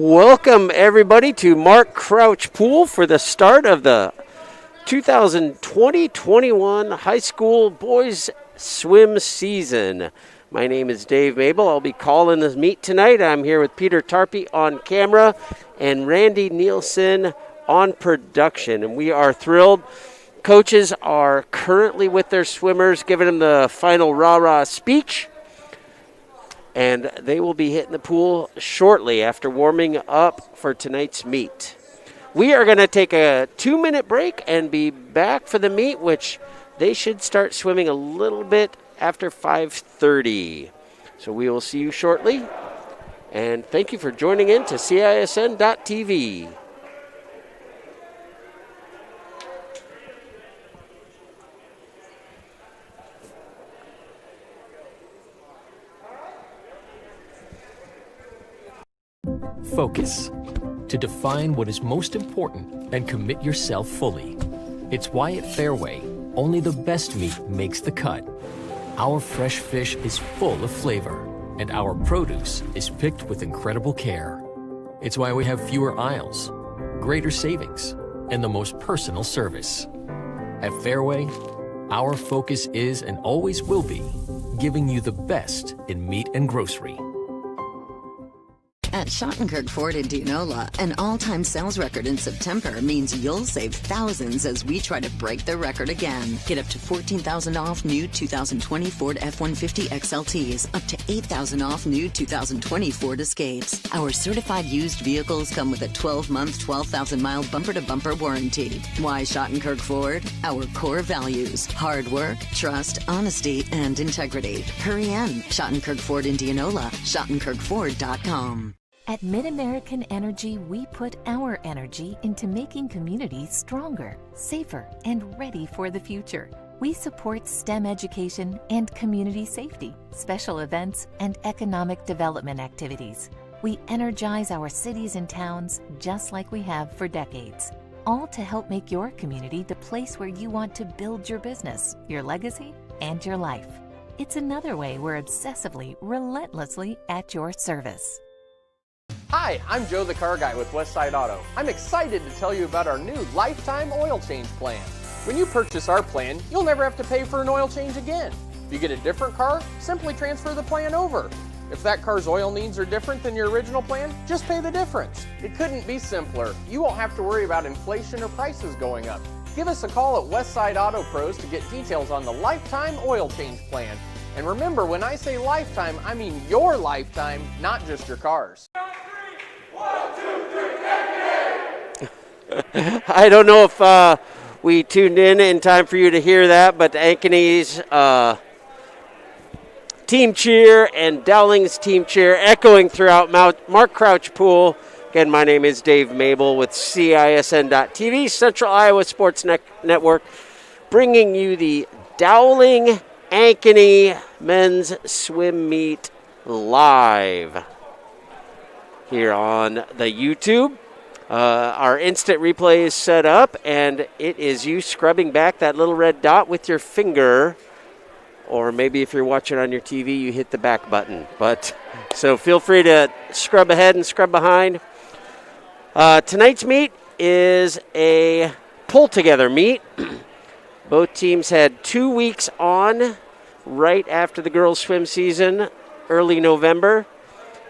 Welcome, everybody, to Mark Crouch Pool for the start of the 2020-21 high school boys swim season. My name is Dave Mabel. I'll be calling this meet tonight. I'm here with Peter Tarpey on camera and Randy Nielsen on production, and we are thrilled. Coaches are currently with their swimmers, giving them the final rah-rah speech. And they will be hitting the pool shortly after warming up for tonight's meet. We are going to take a 2-minute break and be back for the meet, which they should start swimming a little bit after 5:30. So we will see you shortly. And thank you for joining in to CISN.TV. Focus. To define what is most important and commit yourself fully. It's why at Fairway, only the best meat makes the cut. Our fresh fish is full of flavor, and our produce is picked with incredible care. It's why we have fewer aisles, greater savings, and the most personal service. At Fairway, our focus is and always will be giving you the best in meat and grocery. At Schottenkirk Ford in Indianola, an all-time sales record in September means you'll save thousands as we try to break the record again. Get up to $14,000 off new 2020 Ford F-150 XLTs, up to $8,000 off new 2020 Ford Escapes. Our certified used vehicles come with a 12-month, 12,000-mile bumper-to-bumper warranty. Why Schottenkirk Ford? Our core values: hard work, trust, honesty, and integrity. Hurry in. Schottenkirk Ford Indianola, SchottenkirkFord.com. At MidAmerican Energy, we put our energy into making communities stronger, safer, and ready for the future. We support STEM education and community safety, special events, and economic development activities. We energize our cities and towns just like we have for decades, all to help make your community the place where you want to build your business, your legacy, and your life. It's another way we're obsessively, relentlessly at your service. Hi, I'm Joe the Car Guy with Westside Auto. I'm excited to tell you about our new lifetime oil change plan. When you purchase our plan, you'll never have to pay for an oil change again. If you get a different car, simply transfer the plan over. If that car's oil needs are different than your original plan, just pay the difference. It couldn't be simpler. You won't have to worry about inflation or prices going up. Give us a call at Westside Auto Pros to get details on the lifetime oil change plan. And remember, when I say lifetime, I mean your lifetime, not just your car's. I don't know if we tuned in time for you to hear that, but Ankeny's team cheer and Dowling's team cheer echoing throughout Mark Crouch Pool. Again, my name is Dave Mabel with CISN.TV, Central Iowa Sports Network, bringing you the Dowling Ankeny men's swim meet live here on the YouTube. Our instant replay is set up, and it is you scrubbing back that little red dot with your finger, or maybe if you're watching on your TV, you hit the back button. But so feel free to scrub ahead and scrub behind. Tonight's meet is a pull-together meet. Both teams had 2 weeks on right after the girls' swim season, early November.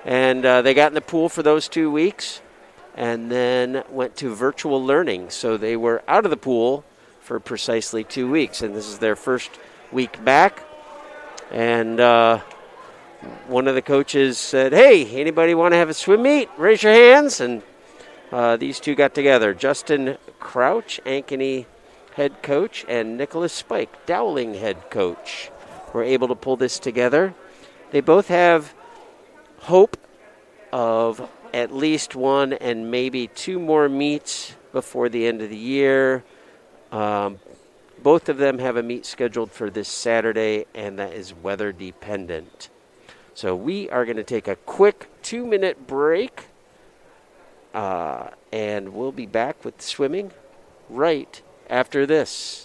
And they got in the pool for those 2 weeks and then went to virtual learning. So they were out of the pool for precisely 2 weeks. And this is their first week back. And one of the coaches said, "Hey, anybody want to have a swim meet? Raise your hands." And these two got together. Justin Crouch, Ankeny head coach, and Nicholas Spike, Dowling head coach, were able to pull this together. They both have hope of at least one and maybe two more meets before the end of the year. Both of them have a meet scheduled for this Saturday, and that is weather dependent. So we are going to take a quick 2-minute break, and we'll be back with swimming right after this.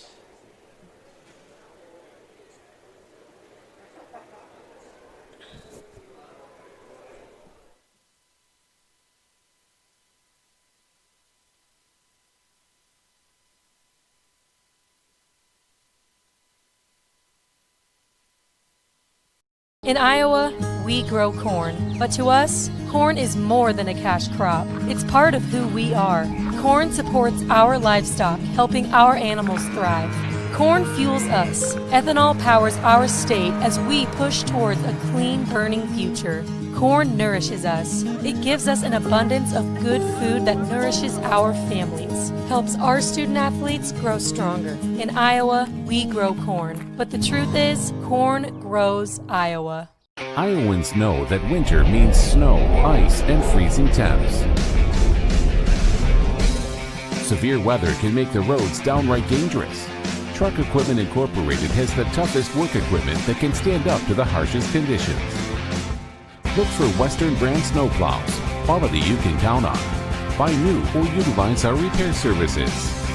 In Iowa, we grow corn, but to us, corn is more than a cash crop. It's part of who we are. Corn supports our livestock, helping our animals thrive. Corn fuels us. Ethanol powers our state as we push towards a clean, burning future. Corn nourishes us. It gives us an abundance of good food that nourishes our families, helps our student athletes grow stronger. In Iowa, we grow corn. But the truth is, corn grows Iowa. Iowans know that winter means snow, ice, and freezing temps. Severe weather can make the roads downright dangerous. Truck Equipment Incorporated has the toughest work equipment that can stand up to the harshest conditions. Look for Western brand snowplows, quality you can count on. Buy new or utilize our repair services.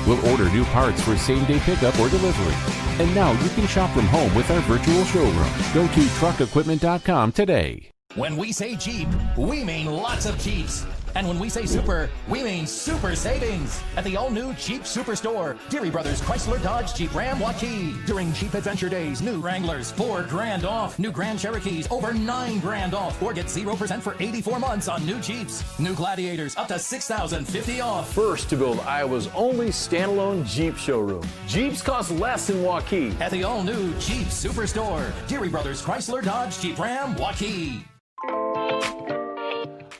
We'll order new parts for same-day pickup or delivery. And now you can shop from home with our virtual showroom. Go to truckequipment.com today. When we say Jeep, we mean lots of Jeeps. And when we say super, we mean super savings at the all-new Jeep Superstore, Deary Brothers Chrysler Dodge Jeep Ram Waukee. During Jeep Adventure Days, new Wranglers $4 grand off, new Grand Cherokees over $9 grand off, or get 0% for 84 months on new Jeeps. New Gladiators up to $6,050 off. First to build Iowa's only standalone Jeep showroom. Jeeps cost less in Waukee. At the all-new Jeep Superstore, Deary Brothers Chrysler Dodge Jeep Ram Waukee.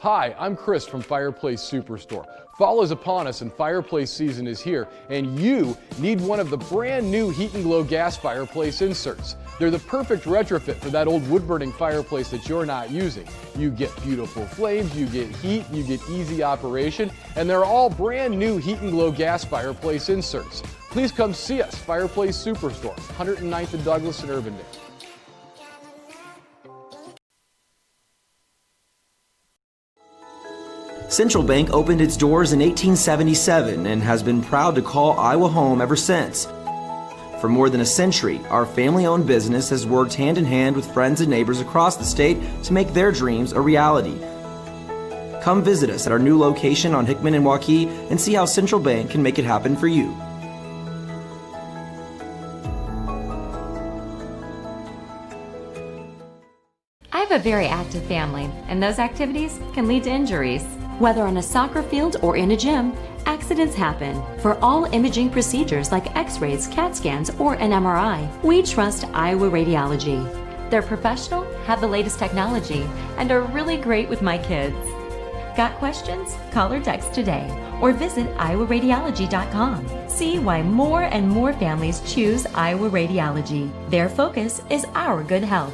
Hi, I'm Chris from Fireplace Superstore. Fall is upon us and fireplace season is here, and you need one of the brand new Heat and Glow gas fireplace inserts. They're the perfect retrofit for that old wood-burning fireplace that you're not using. You get beautiful flames, you get heat, you get easy operation, and they're all brand new Heat and Glow gas fireplace inserts. Please come see us, Fireplace Superstore, 109th and Douglas in Urbandale. Central Bank opened its doors in 1877 and has been proud to call Iowa home ever since. For more than a century, our family-owned business has worked hand in hand with friends and neighbors across the state to make their dreams a reality. Come visit us at our new location on Hickman and Waukee and see how Central Bank can make it happen for you. I have a very active family, and those activities can lead to injuries. Whether on a soccer field or in a gym, accidents happen. For all imaging procedures like x-rays, CAT scans, or an MRI, we trust Iowa Radiology. They're professional, have the latest technology, and are really great with my kids. Got questions? Call or text today, or visit iowaradiology.com. See why more and more families choose Iowa Radiology. Their focus is our good health.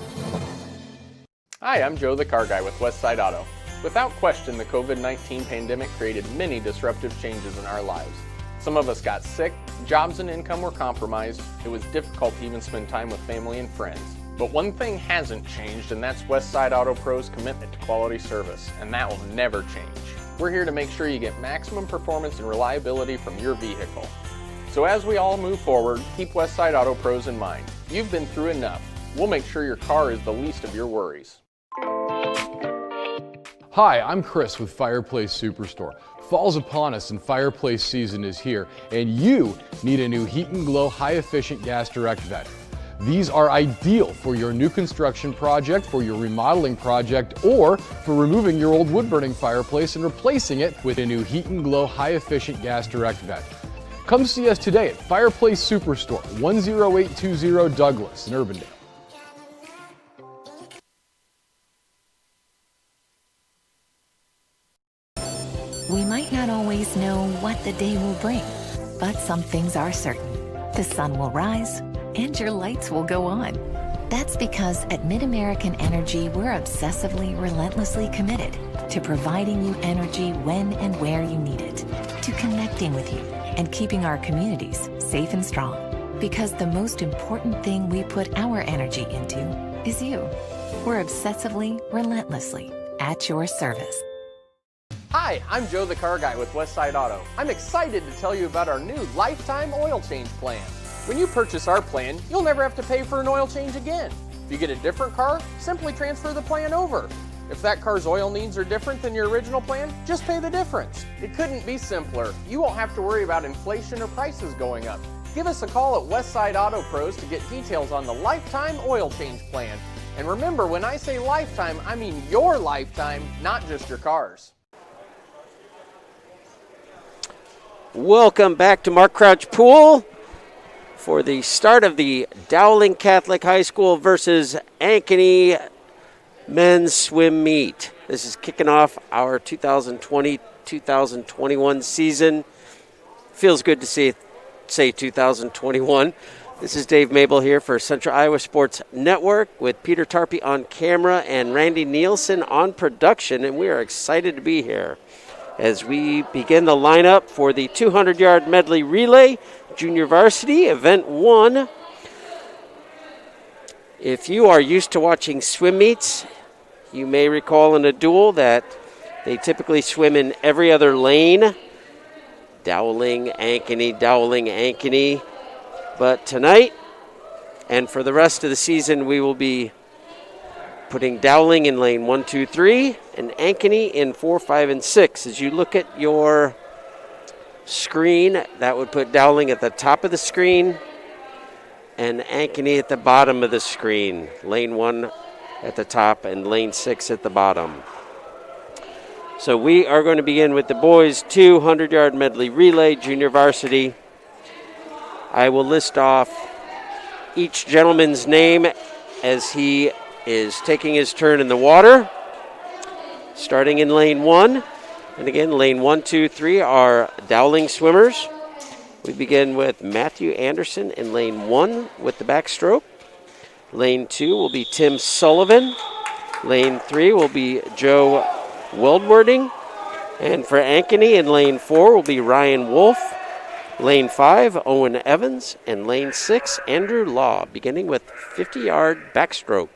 Hi, I'm Joe the Car Guy with Westside Auto. Without question, the COVID-19 pandemic created many disruptive changes in our lives. Some of us got sick, jobs and income were compromised, it was difficult to even spend time with family and friends. But one thing hasn't changed, and that's Westside Auto Pro's commitment to quality service, and that will never change. We're here to make sure you get maximum performance and reliability from your vehicle. So as we all move forward, keep Westside Auto Pros in mind. You've been through enough. We'll make sure your car is the least of your worries. Hi, I'm Chris with Fireplace Superstore. Fall's upon us and fireplace season is here, and you need a new Heat and Glow high-efficient gas direct vent. These are ideal for your new construction project, for your remodeling project, or for removing your old wood-burning fireplace and replacing it with a new Heat and Glow high-efficient gas direct vent. Come see us today at Fireplace Superstore, 10820 Douglas in Urbandale. We might not always know what the day will bring, but some things are certain. The sun will rise and your lights will go on. That's because at MidAmerican Energy, we're obsessively, relentlessly committed to providing you energy when and where you need it, to connecting with you and keeping our communities safe and strong. Because the most important thing we put our energy into is you. We're obsessively, relentlessly at your service. Hi, I'm Joe the Car Guy with Westside Auto. I'm excited to tell you about our new lifetime oil change plan. When you purchase our plan, you'll never have to pay for an oil change again. If you get a different car, simply transfer the plan over. If that car's oil needs are different than your original plan, just pay the difference. It couldn't be simpler. You won't have to worry about inflation or prices going up. Give us a call at Westside Auto Pros to get details on the lifetime oil change plan. And remember, when I say lifetime, I mean your lifetime, not just your car's. Welcome back to Mark Crouch Pool for the start of the Dowling Catholic High School versus Ankeny men's swim meet. This is kicking off our 2020-2021 season. Feels good to say 2021. This is Dave Mabel here for Central Iowa Sports Network with Peter Tarpey on camera and Randy Nielsen on production, and we are excited to be here as we begin the lineup for the 200-yard medley relay, junior varsity, event 1. If you are used to watching swim meets, you may recall in a duel that they typically swim in every other lane. Dowling, Ankeny. But tonight, and for the rest of the season, we will be putting Dowling in lane 1, 2, 3, and Ankeny in 4, 5, and 6. As you look at your screen, that would put Dowling at the top of the screen and Ankeny at the bottom of the screen. Lane 1 at the top and lane 6 at the bottom. So we are going to begin with the boys' 200-yard medley relay, junior varsity. I will list off each gentleman's name as he is taking his turn in the water. Starting in lane 1. And again, lane 1, 2, 3 are Dowling swimmers. We begin with Matthew Anderson in lane 1 with the backstroke. Lane 2 will be Tim Sullivan. Lane 3 will be Joe Weldwarding. And for Ankeny in lane 4 will be Ryan Wolf. Lane 5, Owen Evans. And lane 6, Andrew Law, beginning with 50-yard backstroke.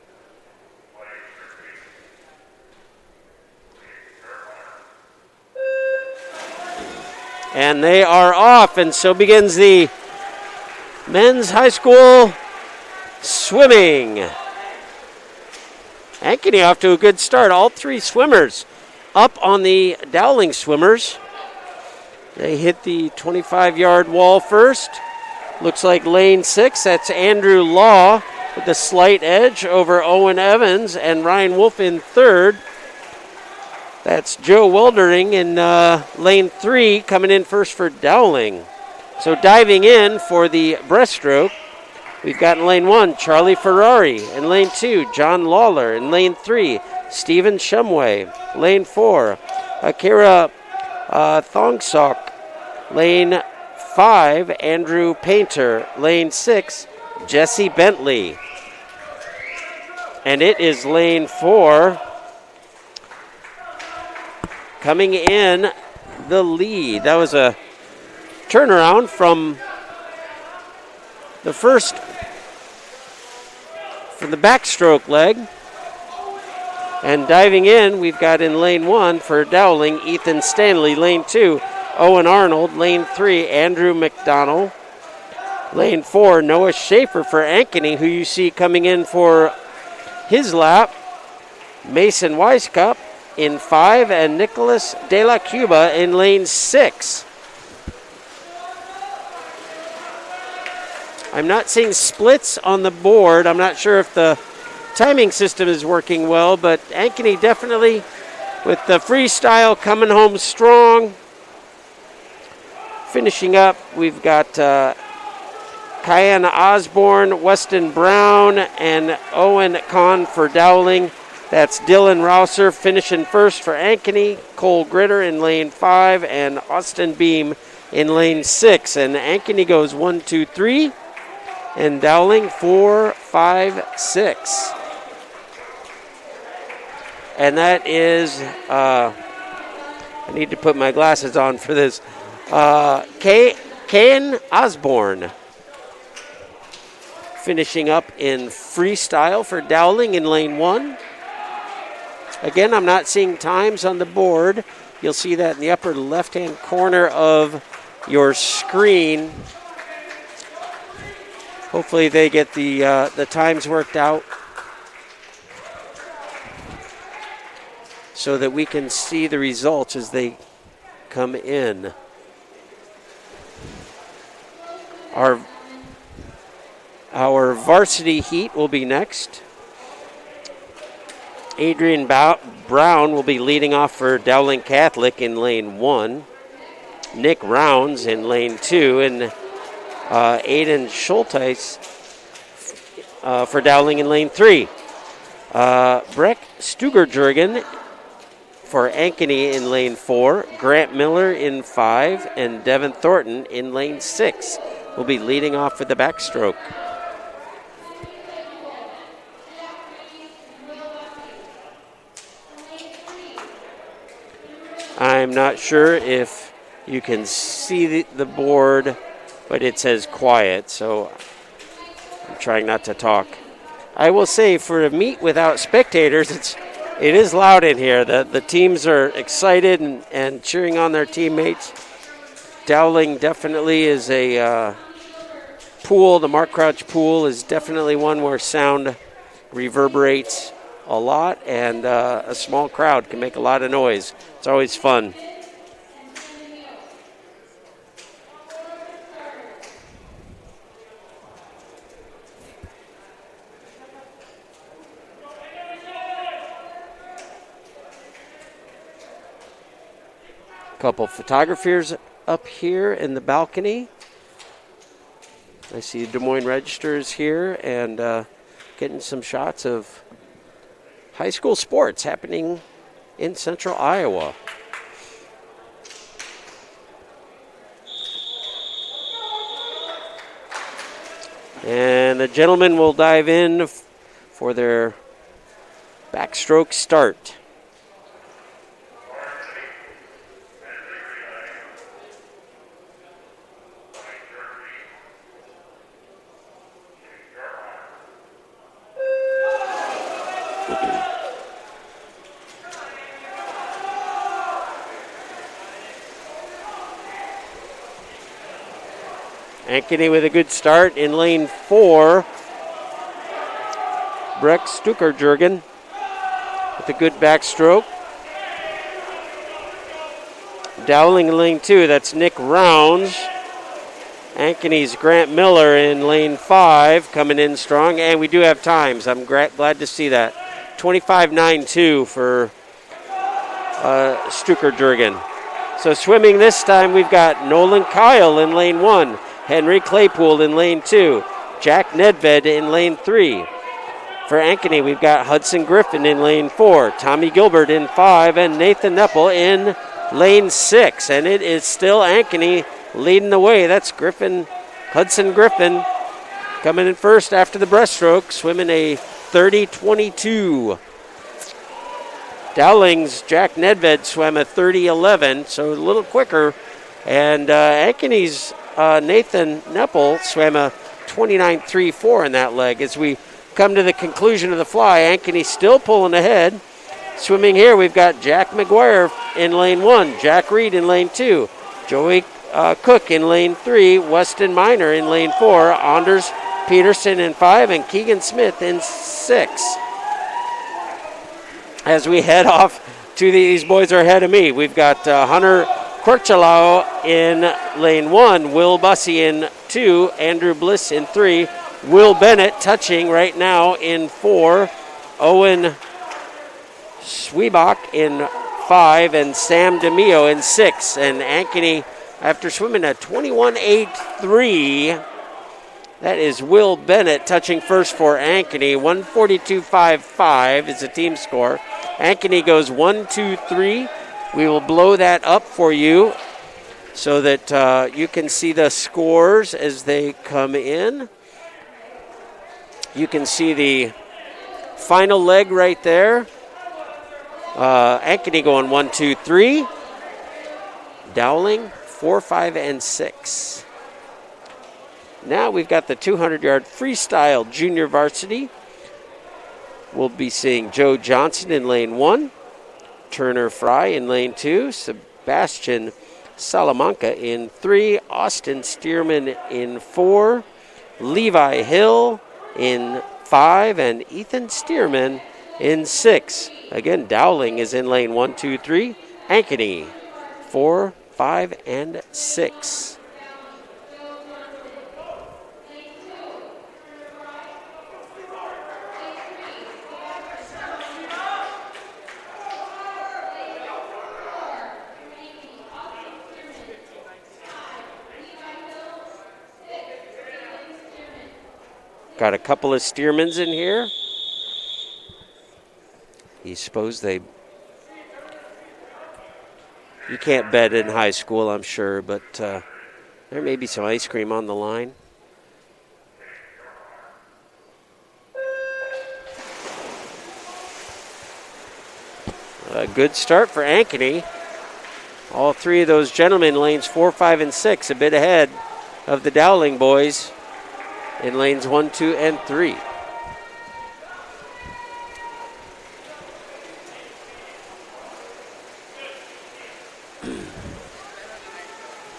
And they are off, and so begins the men's high school swimming. Ankeny off to a good start. All 3 swimmers up on the Dowling swimmers. They hit the 25-yard wall first. Looks like lane 6, that's Andrew Law with a slight edge over Owen Evans, and Ryan Wolf in third. That's Joe Weldering in lane 3, coming in first for Dowling. So diving in for the breaststroke, we've got in lane 1, Charlie Ferrari. In lane 2, John Lawler. In lane 3, Stephen Shumway. Lane 4, Akira Thongsok. Lane 5, Andrew Painter. Lane 6, Jesse Bentley. And it is lane 4. Coming in the lead. That was a turnaround from the backstroke leg. And diving in, we've got in lane 1 for Dowling, Ethan Stanley. Lane 2, Owen Arnold. Lane 3, Andrew McDonald. Lane 4, Noah Schaefer for Ankeny, who you see coming in for his lap. Mason Weisskopf in 5, and Nicholas De La Cuba in lane 6. I'm not seeing splits on the board. I'm not sure if the timing system is working well, but Ankeny definitely with the freestyle coming home strong. Finishing up, we've got Kyan Osborne, Weston Brown, and Owen Kahn for Dowling. That's Dylan Rouser finishing first for Ankeny, Cole Gritter in lane 5, and Austin Beam in lane 6. And Ankeny goes 1, 2, 3, and Dowling 4, 5, 6. And that is, I need to put my glasses on for this, Kyan Osborne finishing up in freestyle for Dowling in lane 1. Again, I'm not seeing times on the board. You'll see that in the upper left-hand corner of your screen. Hopefully they get the times worked out so that we can see the results as they come in. Our varsity heat will be next. Adrian Brown will be leading off for Dowling Catholic in lane 1. Nick Rounds in lane 2. And Aiden Schulteis for Dowling in lane 3. Breck Stugerjurgen for Ankeny in lane 4. Grant Miller in 5. And Devin Thornton in lane 6 will be leading off for the backstroke. I'm not sure if you can see the board, but it says quiet, so I'm trying not to talk. I will say for a meet without spectators, it is loud in here. The teams are excited and cheering on their teammates. Dowling definitely is a pool. The Mark Crouch pool is definitely one where sound reverberates a lot, and a small crowd can make a lot of noise. It's always fun. A couple photographers up here in the balcony. I see Des Moines Registers here and getting some shots of high school sports happening in central Iowa. And the gentlemen will dive in for their backstroke start. Ankeny with a good start in lane 4. Breck Stukerjurgen with a good backstroke. Dowling in lane 2, that's Nick Rounds. Ankeny's Grant Miller in lane 5, coming in strong, and we do have times. I'm glad to see that. 25.92 for Stukerjurgen. So swimming this time, we've got Nolan Kyle in lane 1. Henry Claypool in lane 2. Jack Nedved in lane 3. For Ankeny, we've got Hudson Griffin in lane 4. Tommy Gilbert in 5. And Nathan Neppel in lane 6. And it is still Ankeny leading the way. That's Hudson Griffin coming in first after the breaststroke, swimming a 30.22. Dowling's Jack Nedved swam a 30.11, so a little quicker. And Ankeny's Nathan Neppel swam a 29.34 in that leg. As we come to the conclusion of the fly, Ankeny still pulling ahead. Swimming here, we've got Jack McGuire in lane 1, Jack Reed in lane 2, Joey Cook in lane 3, Weston Miner in lane 4, Anders Peterson in 5, and Keegan Smith in 6. As we head off to these boys are ahead of me, we've got Hunter Corchelao in lane 1, Will Bussey in 2, Andrew Bliss in 3, Will Bennett touching right now in 4, Owen Sweebach in 5, and Sam DeMio in 6. And Ankeny, after swimming a 21.83, that is Will Bennett touching first for Ankeny. 142.55 is the team score. Ankeny goes 1-2-3. We will blow that up for you so that you can see the scores as they come in. You can see the final leg right there. Ankeny going 1-2-3. Dowling 4, 5, and 6. Now we've got the 200-yard freestyle junior varsity. We'll be seeing Joe Johnson in lane 1, Turner Fry in lane 2, Sebastian Salamanca in 3, Austin Stearman in 4, Levi Hill in 5, and Ethan Stearman in 6. Again, Dowling is in lane 1, 2, 3. Ankeny 4, 5, and 6. Got a couple of Stearmans in here. You suppose they... You can't bet in high school, I'm sure, but there may be some ice cream on the line. A good start for Ankeny. All three of those gentlemen, lanes 4, 5, and 6, a bit ahead of the Dowling boys in lanes 1, 2, and 3.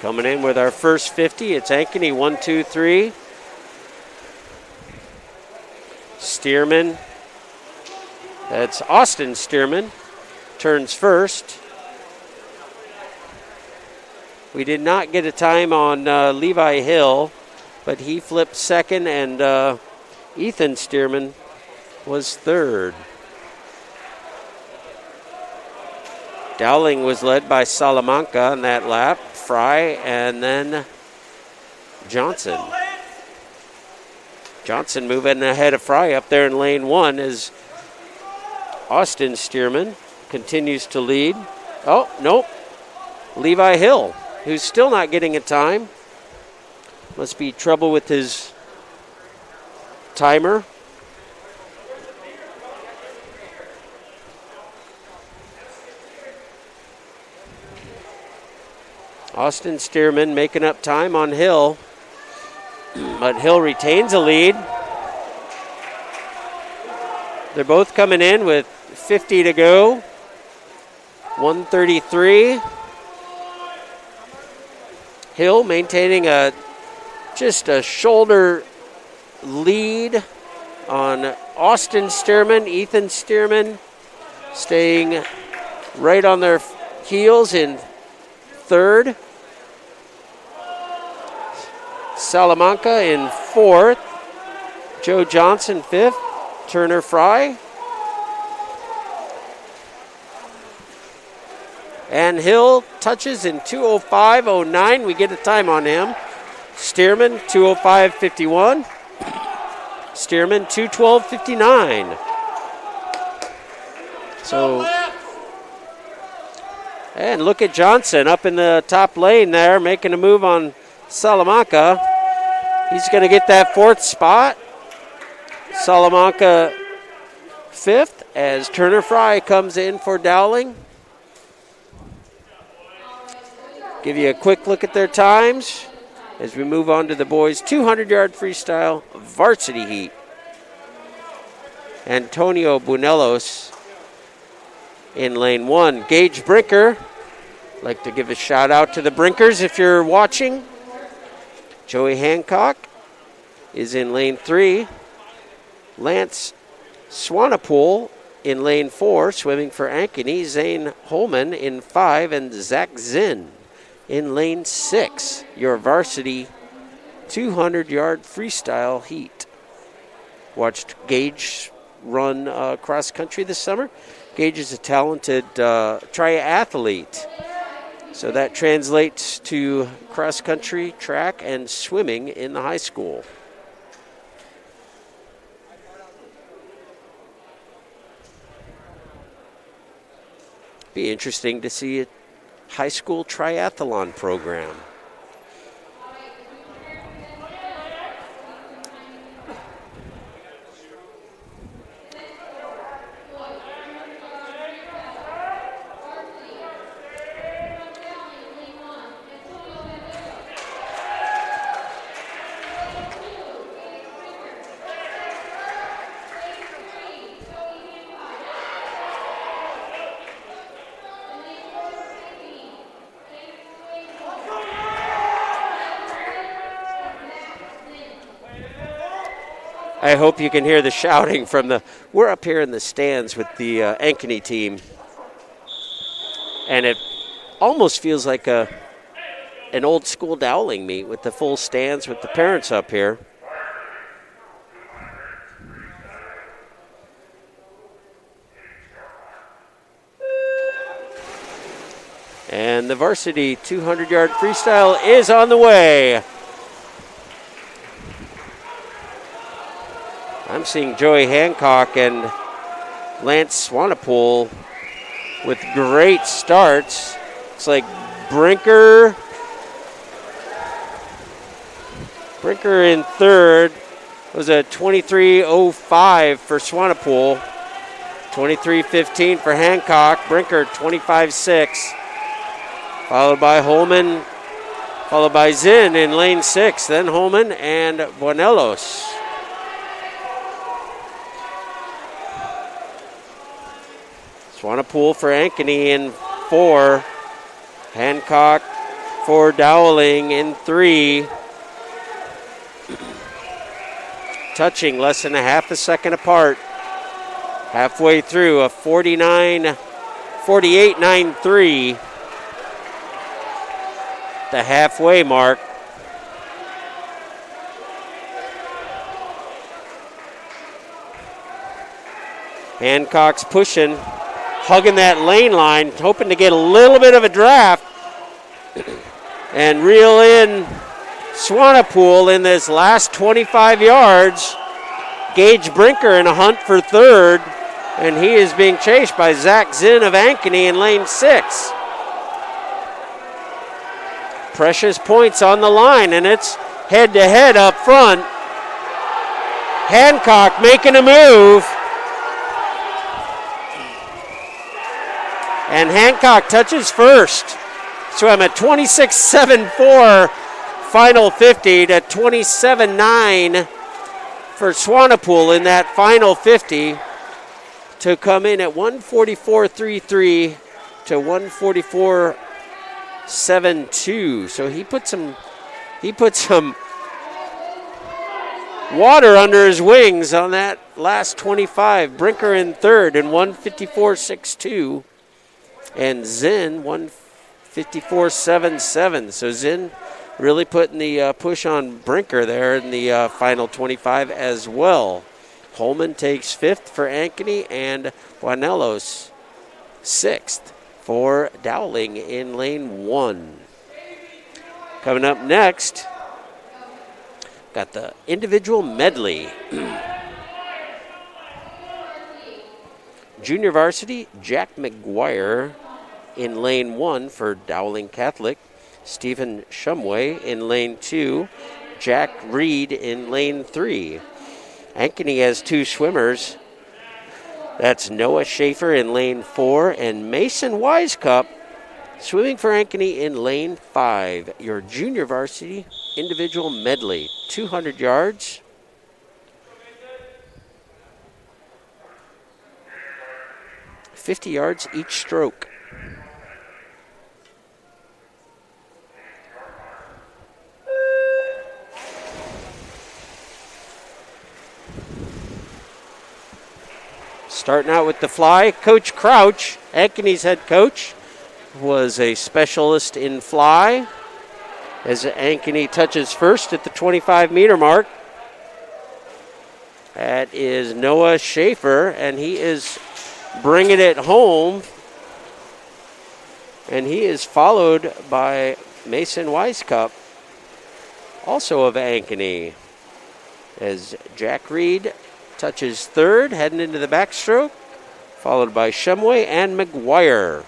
Coming in with our first 50, it's Ankeny 1, 2, 3. Stearman, that's Austin Stearman, turns first. We did not get a time on Levi Hill, but he flipped second, and Ethan Stearman was third. Dowling was led by Salamanca on that lap, Fry, and then Johnson. Johnson moving ahead of Fry up there in lane 1 as Austin Stearman continues to lead. Oh, nope. Levi Hill, who's still not getting a time. Must be trouble with his timer. Austin Stearman making up time on Hill, but Hill retains a lead. They're both coming in with 50 to go. 133. Hill maintaining just a shoulder lead on Austin Stearman. Ethan Stearman staying right on their heels in third. Salamanca in fourth. Joe Johnson fifth. Turner Fry. And Hill touches in 2:05.09. We get a time on him. Stearman 2:05.51. Stearman 2:12.59. So, and look at Johnson up in the top lane there, making a move on Salamanca. He's going to get that fourth spot. Salamanca fifth as Turner Fry comes in for Dowling. Give you a quick look at their times as we move on to the boys' 200-yard freestyle varsity heat. Antonio Bunelos in lane 1. Gage Brinker. Like to give a shout out to the Brinkers if you're watching. Joey Hancock is in lane 3. Lance Swanapool in lane 4, swimming for Ankeny. Zane Holman in 5, and Zach Zinn in lane 6. Your varsity 200-yard freestyle heat. Watched Gage run cross country this summer. Gage is a talented triathlete. So that translates to cross country, track, and swimming in the high school. Be interesting to see a high school triathlon program. I hope you can hear the shouting from we're up here in the stands with the Ankeny team. And it almost feels like an old school Dowling meet with the full stands with the parents up here. And the varsity 200-yard freestyle is on the way. I'm seeing Joey Hancock and Lance Swanepoel with great starts. It's like Brinker in third. It was a 23.05 for Swanepoel. 23.15 for Hancock. Brinker 25.6. Followed by Holman. Followed by Zinn in lane 6. Then Holman and Buenelos. Swanepoel for Ankeny in 4. Hancock for Dowling in 3. Touching less than a half a second apart. Halfway through, a 48.93. The halfway mark. Hancock's pushing, hugging that lane line, hoping to get a little bit of a draft and reel in Swanepoel in this last 25 yards. Gage Brinker in a hunt for third, and he is being chased by Zach Zinn of Ankeny in lane 6. Precious points on the line, and it's head-to-head up front. Hancock making a move. And Hancock touches first. So I'm at 26.74 final 50 to 27.9 for Swanepoel in that final 50 to come in at 144.33 to 144.72. So he put some water under his wings on that last 25. Brinker in third in 154.62 and Zinn 154.77. So Zinn really putting the push on Brinker there in the final 25 as well. Holman takes 5th for Ankeny and Buenelos 6th for Dowling in lane 1. Coming up next, got the individual medley. Junior varsity, Jack McGuire in lane 1 for Dowling Catholic. Stephen Shumway in lane 2. Jack Reed in lane 3. Ankeny has 2 swimmers. That's Noah Schaefer in lane 4 and Mason Wisecup swimming for Ankeny in lane 5. Your junior varsity individual medley, 200 yards. $50 yards each stroke. Starting out with the fly, Coach Crouch, Ankeny's head coach, was a specialist in fly as Ankeny touches first at the 25-meter mark. That is Noah Schaefer, and he is bringing it home. And he is followed by Mason Wisecup, also of Ankeny, as Jack Reed touches third, heading into the backstroke, followed by Shumway and McGuire.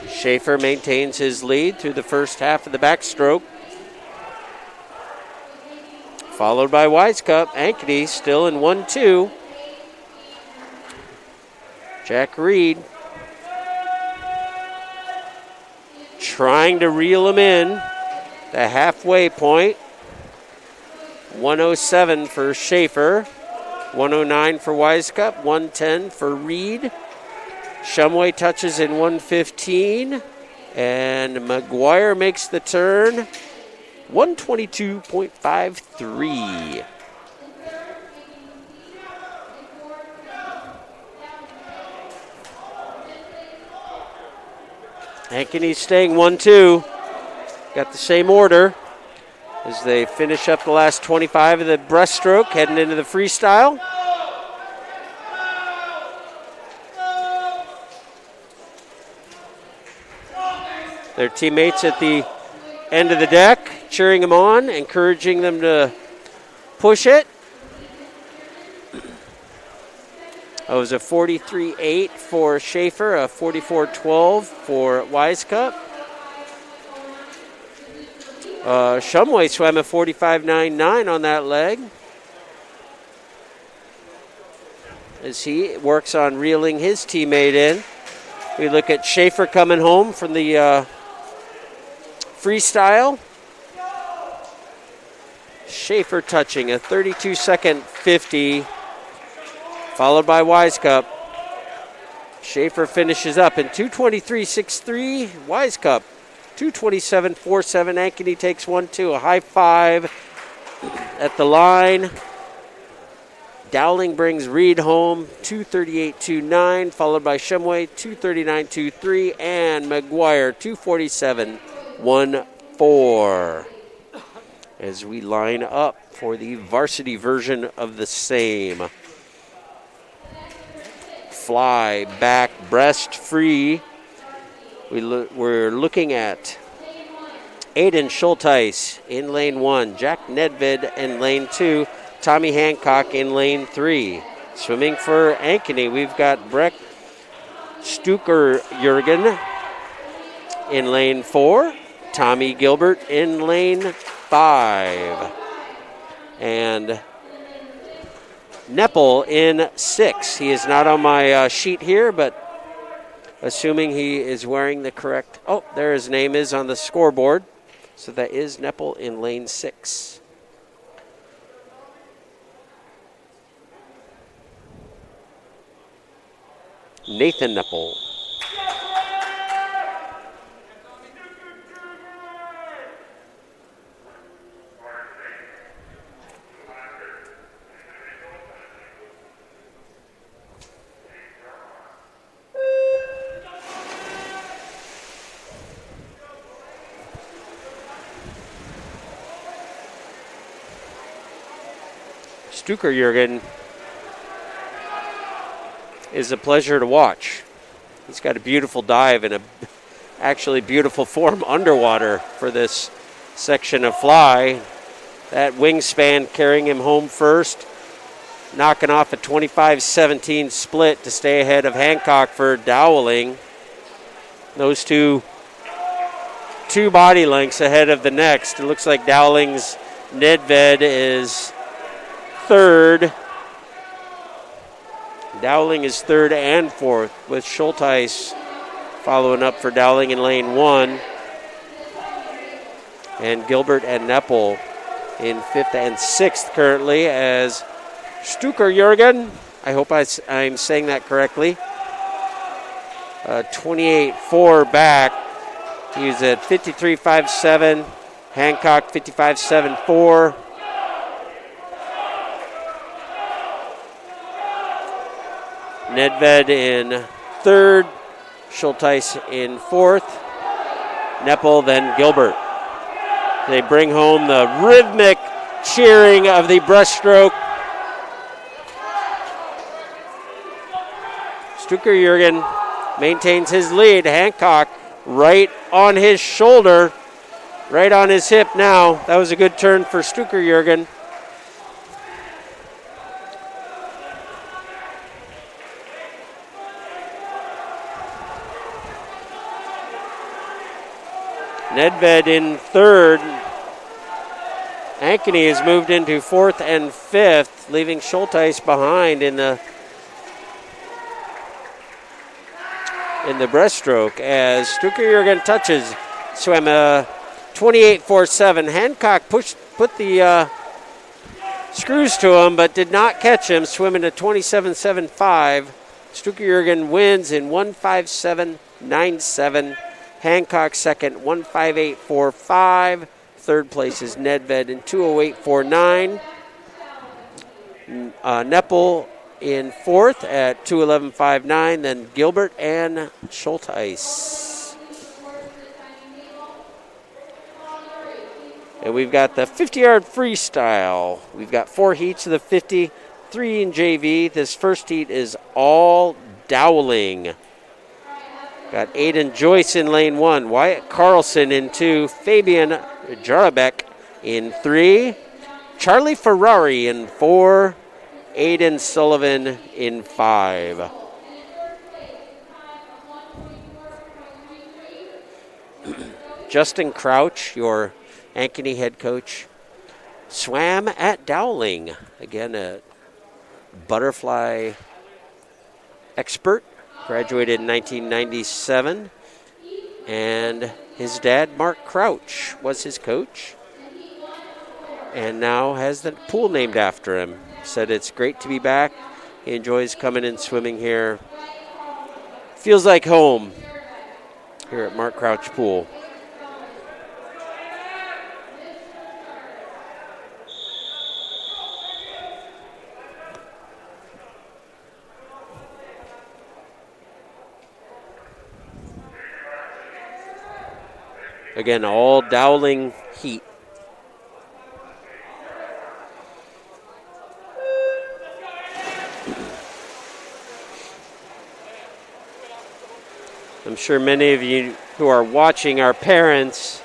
Schaefer maintains his lead through the first half of the backstroke, followed by Wisecup. Ankeny still in 1-2. Jack Reed trying to reel him in. The halfway point. 107 for Schaefer. 109 for Wisecup. 110 for Reed. Shumway touches in 115. And McGuire makes the turn. 122.53. Ankeny staying 1-2. Got the same order as they finish up the last 25 of the breaststroke, heading into the freestyle. Their teammates at the end of the deck cheering them on, encouraging them to push it. It was a 43.8 for Schaefer, a 44.12 for Wisecup. Shumway swam a 45.99 on that leg as he works on reeling his teammate in. We look at Schaefer coming home from the freestyle. Schaefer touching a 32-second 50, followed by Wisecup. Schaefer finishes up in 2:23.63. Wisecup 2:27.47. Ankeny takes 1-2. A high five at the line. Dowling brings Reed home 2:38.29, followed by Shumway 2:39.23, and McGuire 2:47.14. As we line up for the varsity version of the same. Fly, back, breast, free. We're looking at Aiden Schulteis in lane 1, Jack Nedved in lane 2, Tommy Hancock in lane 3. Swimming for Ankeny, we've got Breck Stuker-Jurgen in lane 4, Tommy Gilbert in lane 5, and Neppel in 6. He is not on my sheet here, but assuming he is wearing the correct... Oh, there his name is on the scoreboard. So that is Neppel in lane 6. Nathan Neppel. Stuker-Jurgen is a pleasure to watch. He's got a beautiful dive and a actually beautiful form underwater for this section of fly. That wingspan carrying him home first, knocking off a 25-17 split to stay ahead of Hancock for Dowling. Those two body lengths ahead of the next. It looks like Dowling's Nedved is third. Dowling is third and fourth, with Schulteis following up for Dowling in lane 1. And Gilbert and Neppel in 5th and 6th currently, as Stuker-Jurgen, I hope I'm saying that correctly, 28.4 back. He's at 53.57. Hancock 55.74. Nedved in 3rd, Schulteis in 4th, Neppel, then Gilbert. They bring home the rhythmic cheering of the breaststroke. Stuker-Jurgen maintains his lead. Hancock right on his shoulder, right on his hip now. That was a good turn for Stuker-Jurgen. Nedved in 3rd. Ankeny has moved into 4th and 5th, leaving Schulteis behind in the breaststroke as Stuker-Jurgen touches. Swam a 28.47. Hancock put the screws to him, but did not catch him, swimming a 27.75. Stuker-Jurgen wins in 1:57.97. Hancock second, 1:58.45. Third place is Nedved in 2:08.49. Neppel in 4th at 2:11.59. Then Gilbert and Schulteis. And we've got the 50-yard freestyle. We've got 4 heats of the 50, 3 in JV. This first heat is all Dowling. Got Aiden Joyce in lane 1, Wyatt Carlson in 2, Fabian Jarabek in 3, Charlie Ferrari in 4, Aiden Sullivan in 5. Justin Crouch, your Ankeny head coach, swam at Dowling. Again, a butterfly expert, graduated in 1997. And his dad, Mark Crouch, was his coach. And now has the pool named after him. Said it's great to be back. He enjoys coming and swimming here. Feels like home here at Mark Crouch Pool. Again, all Dowling heat. I'm sure many of you who are watching are parents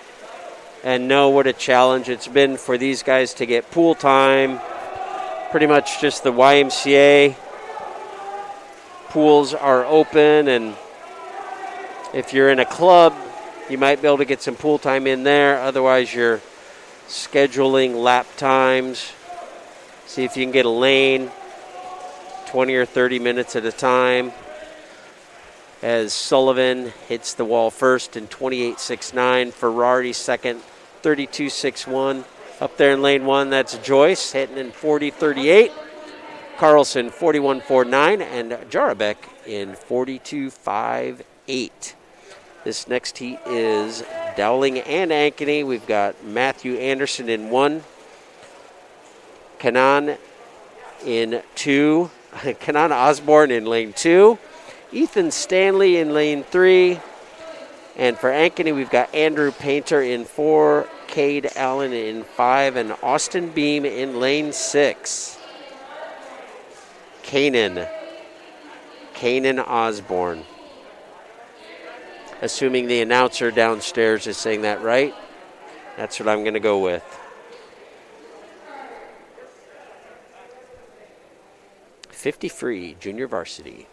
and know what a challenge it's been for these guys to get pool time. Pretty much just the YMCA pools are open, and if you're in a club, you might be able to get some pool time in there. Otherwise, you're scheduling lap times. See if you can get a lane, 20 or 30 minutes at a time. As Sullivan hits the wall first in 28.69. Ferrari second, 32.61. Up there in lane 1, that's Joyce hitting in 40.38. Carlson, 41.49. And Jarabek in 42.58. This next heat is Dowling and Ankeny. We've got Matthew Anderson in 1, Kanan in 2, Kanan Osborne in lane 2, Ethan Stanley in lane 3, and for Ankeny we've got Andrew Painter in 4, Cade Allen in 5, and Austin Beam in lane 6. Kanan Osborne. Assuming the announcer downstairs is saying that right. That's what I'm going to go with. $50 free, junior varsity.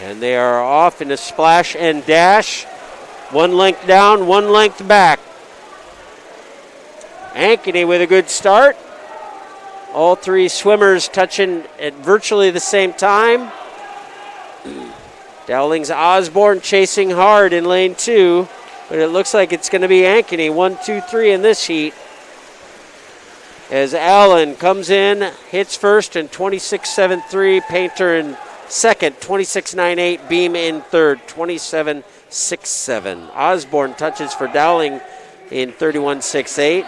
And they are off in a splash and dash. 1 length down, 1 length back. Ankeny with a good start. All 3 swimmers touching at virtually the same time. Dowling's Osborne chasing hard in lane 2, but it looks like it's going to be Ankeny 1, 2, 3 in this heat. As Allen comes in, hits first in 26.73, Painter in second, 26.98, Beam in third, 27.67. Osborne touches for Dowling in 31.68,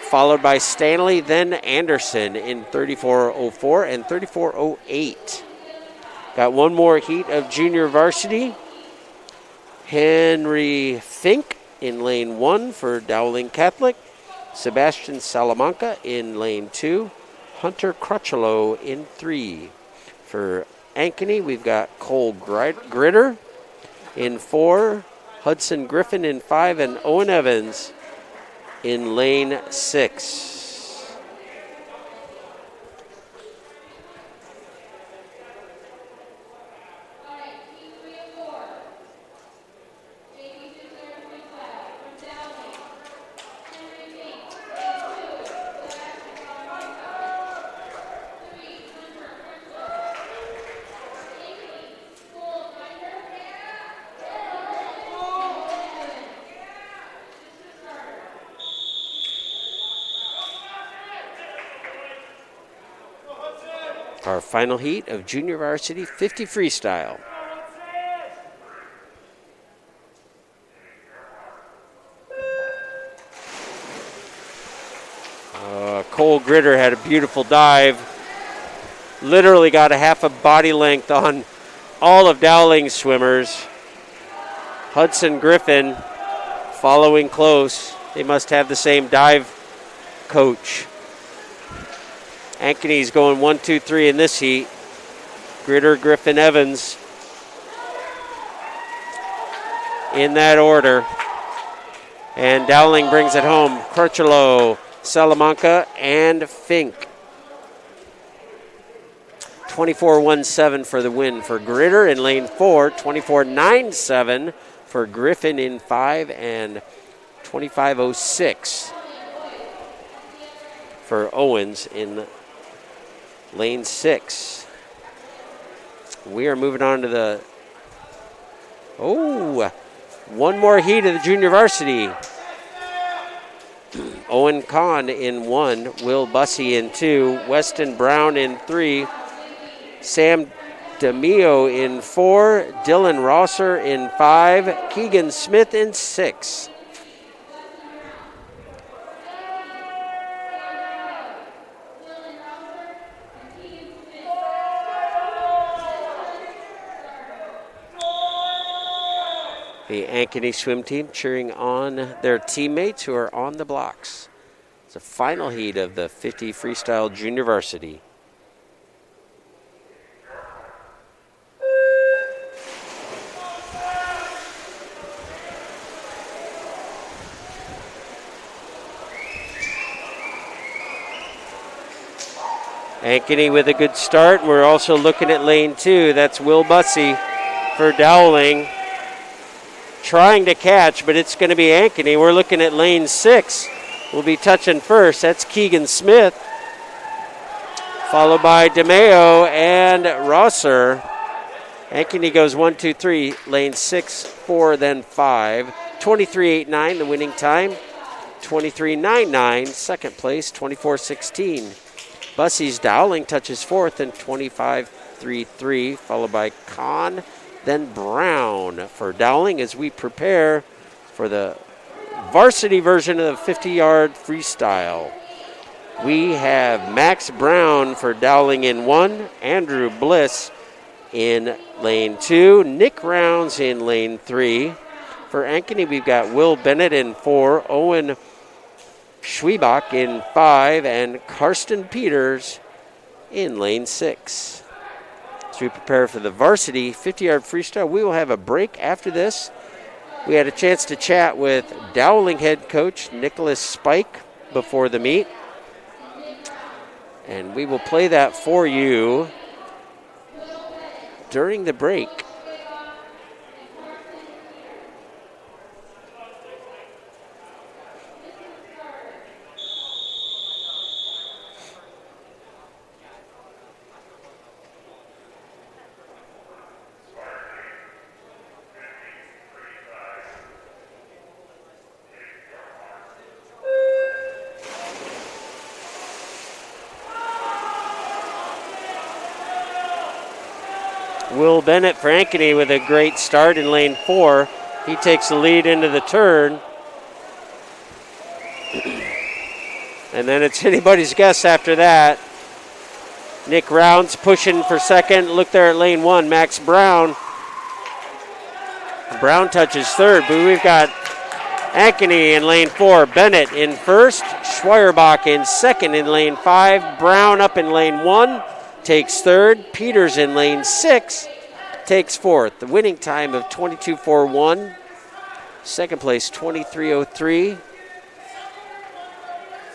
followed by Stanley, then Anderson in 34.04 and 34.08. Got one more heat of junior varsity. Henry Fink in lane 1 for Dowling Catholic. Sebastian Salamanca in lane 2. Hunter Crutchlow in 3. For Ankeny, we've got Cole Gritter in 4, Hudson Griffin in 5, and Owen Evans in lane 6. Our final heat of junior varsity 50 freestyle. Cole Gritter had a beautiful dive. Literally got a half a body length on all of Dowling's swimmers. Hudson Griffin following close. They must have the same dive coach. Ankeny's going 1, 2, 3 in this heat. Gritter, Griffin, Evans in that order. And Dowling brings it home. Crutchlow, Salamanca, and Fink. 24-17 for the win for Gritter in lane 4. 24-9-7 for Griffin in 5. And 25-06 for Owens in lane 6. We are moving on to the one more heat of the junior varsity. Owen Kahn in 1, Will Bussey in 2, Weston Brown in 3, Sam DeMio in 4, Dylan Rosser in 5, Keegan Smith in 6. The Ankeny swim team cheering on their teammates who are on the blocks. It's the final heat of the 50 freestyle junior varsity. Ankeny with a good start. We're also looking at lane 2. That's Will Bussey for Dowling. Trying to catch, but it's going to be Ankeny. We're looking at lane 6. We'll be touching first. That's Keegan Smith, followed by DeMeo and Rosser. Ankeny goes 1, 2, 3, lane 6, 4, then 5. 23.89 the winning time. 23.99 second place. 24.16. Bussey's Dowling touches fourth and 25.33, followed by Kahn. Then Brown for Dowling as we prepare for the varsity version of the 50-yard freestyle. We have Max Brown for Dowling in 1, Andrew Bliss in lane 2, Nick Rounds in lane 3. For Ankeny, we've got Will Bennett in 4, Owen Schwiebach in 5, and Karsten Peters in lane 6. As we prepare for the varsity 50-yard freestyle, we will have a break after this. We had a chance to chat with Dowling head coach Nicholas Spike before the meet. And we will play that for you during the break. Will Bennett for Ankeny with a great start in lane 4. He takes the lead into the turn. And then it's anybody's guess after that. Nick Rounds pushing for second. Look there at lane 1, Max Brown. Brown touches third, but we've got Ankeny in lane 4, Bennett in first, Schweierbach in second in lane 5, Brown up in lane 1. Takes third. Peters in lane 6 takes fourth. The winning time of 22.41. Second place 23.03.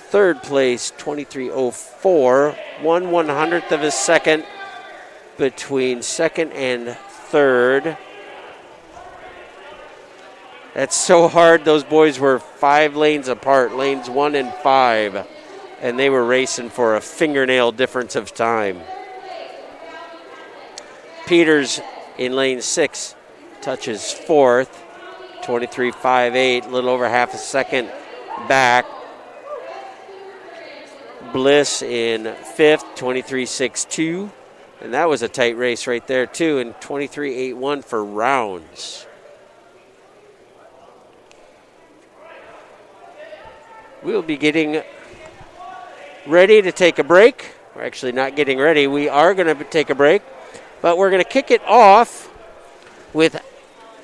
Third place 23.04. 1/100th of a second between second and third. That's so hard. Those boys were 5 lanes apart, lanes 1 and 5, and they were racing for a fingernail difference of time. Peters in lane 6 touches fourth, 23.58, a little over half a second back. Bliss in fifth, 23.62, and that was a tight race right there too, and 23.81 for Rounds. We'll be getting ready to take a break. We're actually not getting ready. We are going to take a break, but we're going to kick it off with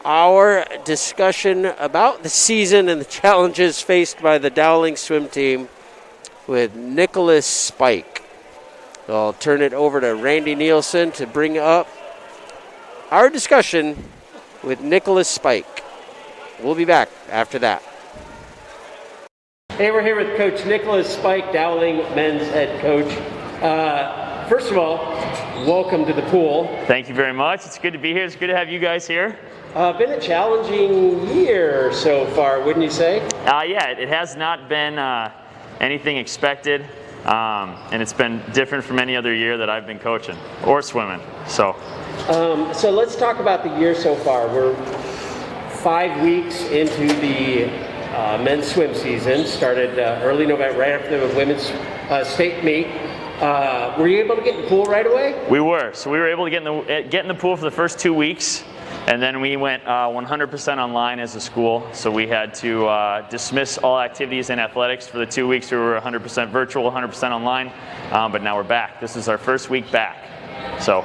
our discussion about the season and the challenges faced by the Dowling swim team with Nicholas Spike. So I'll turn it over to Randy Nielsen to bring up our discussion with Nicholas Spike. We'll be back after that. Hey, we're here with Coach Nicholas Spike, Dowling men's head coach. First of all, welcome to the pool. Thank you very much. It's good to be here. It's good to have you guys here. Been a challenging year so far, wouldn't you say? Yeah, it has not been anything expected, and it's been different from any other year that I've been coaching or swimming. So let's talk about the year so far. We're 5 weeks into the men's swim season. Started early November, right after the women's state meet. Were you able to get in the pool right away? We were. So we were able to get in the pool for the first 2 weeks, and then we went 100% online as a school. So we had to dismiss all activities and athletics for the 2 weeks. We were 100% virtual, 100% online, but now we're back. This is our first week back. So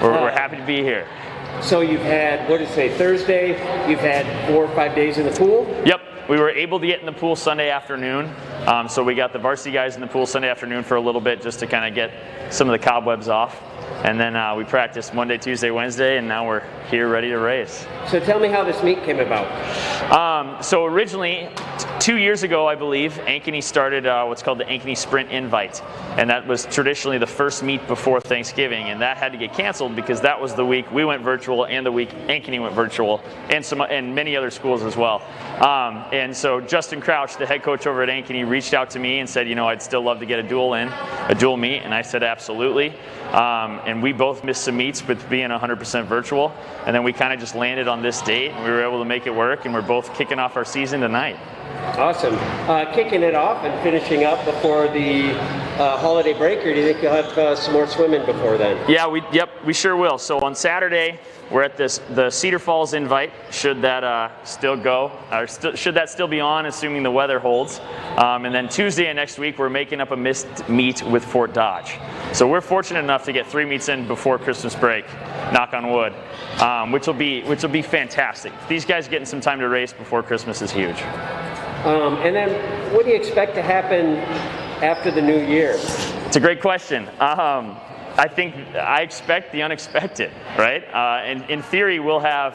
we're happy to be here. So you've had, what did you say, Thursday, you've had 4 or 5 days in the pool? Yep. We were able to get in the pool Sunday afternoon. So we got the varsity guys in the pool Sunday afternoon for a little bit just to kind of get some of the cobwebs off. And then we practiced Monday, Tuesday, Wednesday, and now we're here ready to race. So tell me how this meet came about. So originally, 2 years ago, I believe, Ankeny started what's called the Ankeny Sprint Invite. And that was traditionally the first meet before Thanksgiving. And that had to get canceled because that was the week we went virtual and the week Ankeny went virtual, and many other schools as well. And so Justin Crouch, the head coach over at Ankeny, reached out to me and said, I'd still love to get a dual meet. And I said, absolutely. And we both missed some meets with being 100% virtual. And then we kind of just landed on this date, and we were able to make it work, and we're both kicking off our season tonight. Awesome. Kicking it off and finishing up before the holiday break, or do you think you'll have some more swimming before then? Yeah, we sure will. So on Saturday, we're at the Cedar Falls Invite, should that still go, or should that still be on, assuming the weather holds. And then Tuesday of next week, we're making up a missed meet with Fort Dodge. So we're fortunate enough to get 3 meets in before Christmas break, knock on wood, which will be fantastic. These guys getting some time to race before Christmas is huge. And then what do you expect to happen after the new year? It's a great question. I expect the unexpected, right? And in theory, we'll have,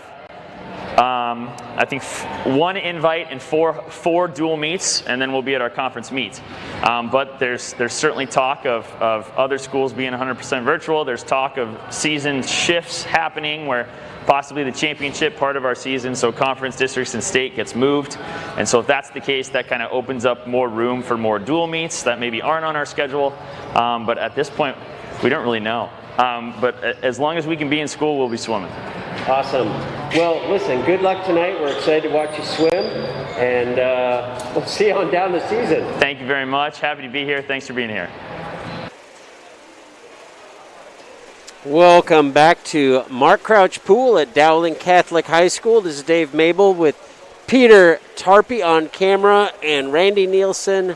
I think, 1 invite and four dual meets, and then we'll be at our conference meet. But there's certainly talk of other schools being 100% virtual. There's talk of season shifts happening where possibly the championship part of our season, so conference, districts, and state gets moved. And so if that's the case, that kind of opens up more room for more dual meets that maybe aren't on our schedule. But at this point, we don't really know. But as long as we can be in school, we'll be swimming. Awesome. Well, listen, good luck tonight. We're excited to watch you swim, and we'll see you on down the season. Thank you very much. Happy to be here. Thanks for being here. Welcome back to Mark Crouch Pool at Dowling Catholic High School. This is Dave Mabel with Peter Tarpey on camera and Randy Nielsen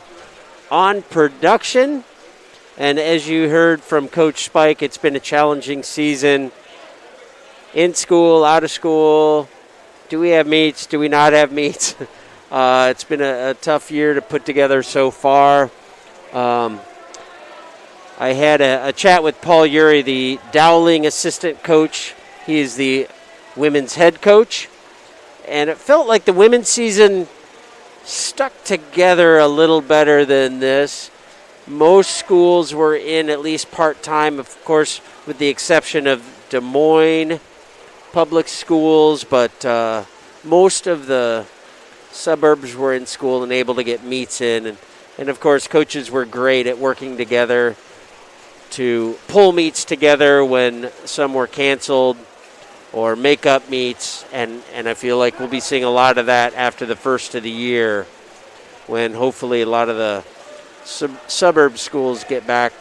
on production. And as you heard from Coach Spike, it's been a challenging season. In school, out of school. Do we have meets? Do we not have meets? It's been a tough year to put together so far. I had a chat with Paul Urey, the Dowling assistant coach. He is the women's head coach. And it felt like the women's season stuck together a little better than this. Most schools were in at least part-time, of course, with the exception of Des Moines public schools, but most of the suburbs were in school and able to get meets in. And of course, coaches were great at working together to pull meets together when some were canceled or make up meets. And I feel like we'll be seeing a lot of that after the first of the year when hopefully a lot of the suburb schools get back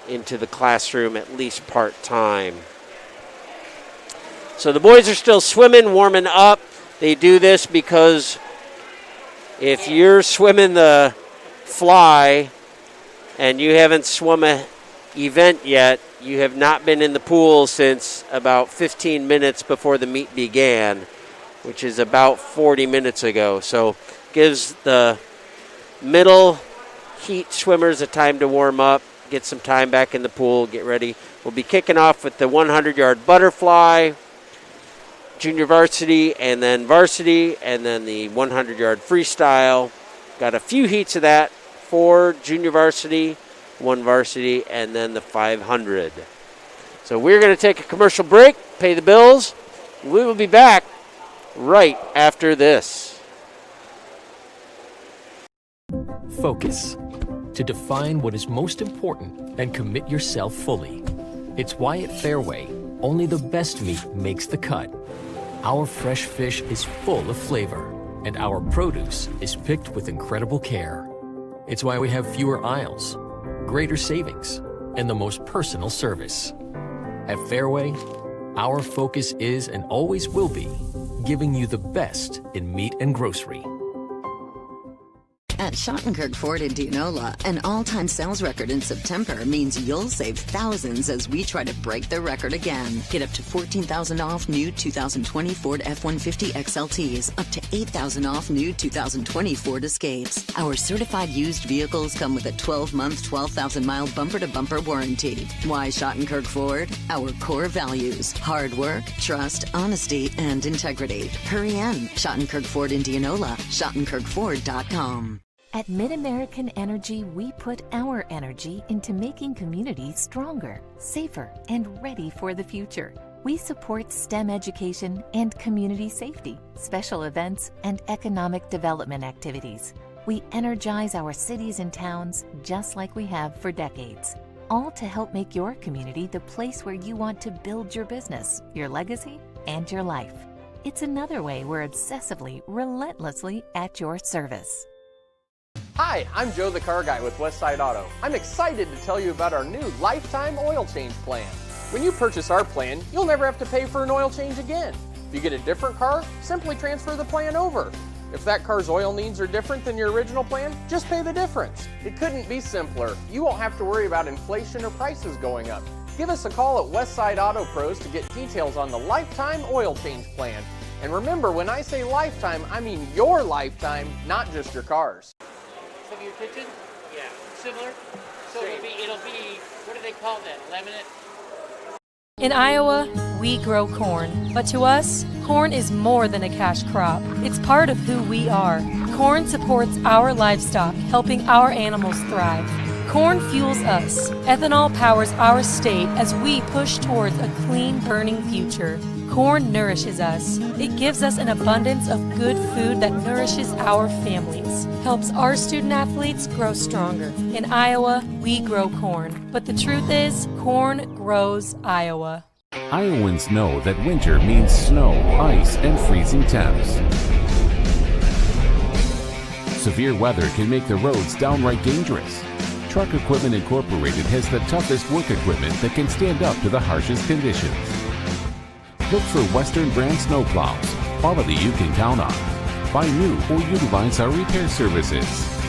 into the classroom at least part-time. So the boys are still swimming, warming up. They do this because if you're swimming the fly and you haven't swum a event yet, you have not been in the pool since about 15 minutes before the meet began, which is about 40 minutes ago. So gives the middle heat swimmers a time to warm up, get some time back in the pool, get ready. We'll be kicking off with the 100-yard butterfly, junior varsity, and then varsity, and then the 100-yard freestyle. Got a few heats of that, 4 junior varsity, 1 varsity, and then the 500. So we're going to take a commercial break, pay the bills. We will be back right after this. Focus. To define what is most important and commit yourself fully. It's why at Fairway, only the best meat makes the cut. Our fresh fish is full of flavor, and our produce is picked with incredible care. It's why we have fewer aisles, greater savings, and the most personal service. At Fairway, our focus is and always will be giving you the best in meat and grocery. At Schottenkirk Ford Indianola, an all-time sales record in September means you'll save thousands as we try to break the record again. Get up to $14,000 off new 2020 Ford F-150 XLTs, up to $8,000 off new 2020 Ford Escapes. Our certified used vehicles come with a 12-month, 12,000-mile bumper-to-bumper warranty. Why Schottenkirk Ford? Our core values: hard work, trust, honesty, and integrity. Hurry in. Schottenkirk Ford Indianola, SchottenkirkFord.com. At MidAmerican Energy, we put our energy into making communities stronger, safer, and ready for the future. We support STEM education and community safety, special events, and economic development activities. We energize our cities and towns just like we have for decades, all to help make your community the place where you want to build your business, your legacy, and your life. It's another way we're obsessively, relentlessly at your service. Hi, I'm Joe the Car Guy with Westside Auto. I'm excited to tell you about our new lifetime oil change plan. When you purchase our plan, you'll never have to pay for an oil change again. If you get a different car, simply transfer the plan over. If that car's oil needs are different than your original plan, just pay the difference. It couldn't be simpler. You won't have to worry about inflation or prices going up. Give us a call at Westside Auto Pros to get details on the lifetime oil change plan. And remember, when I say lifetime, I mean your lifetime, not just your car's. Of your kitchen? Yeah, similar. So it'll be, what do they call that? Laminate? In Iowa, we grow corn. But to us, corn is more than a cash crop. It's part of who we are. Corn supports our livestock, helping our animals thrive. Corn fuels us. Ethanol powers our state as we push towards a clean, burning future. Corn nourishes us. It gives us an abundance of good food that nourishes our families, helps our student athletes grow stronger. In Iowa, we grow corn. But the truth is, corn grows Iowa. Iowans know that winter means snow, ice, and freezing temps. Severe weather can make the roads downright dangerous. Truck Equipment Incorporated has the toughest work equipment that can stand up to the harshest conditions. Look for Western brand snowplows, quality you can count on. Buy new or utilize our repair services.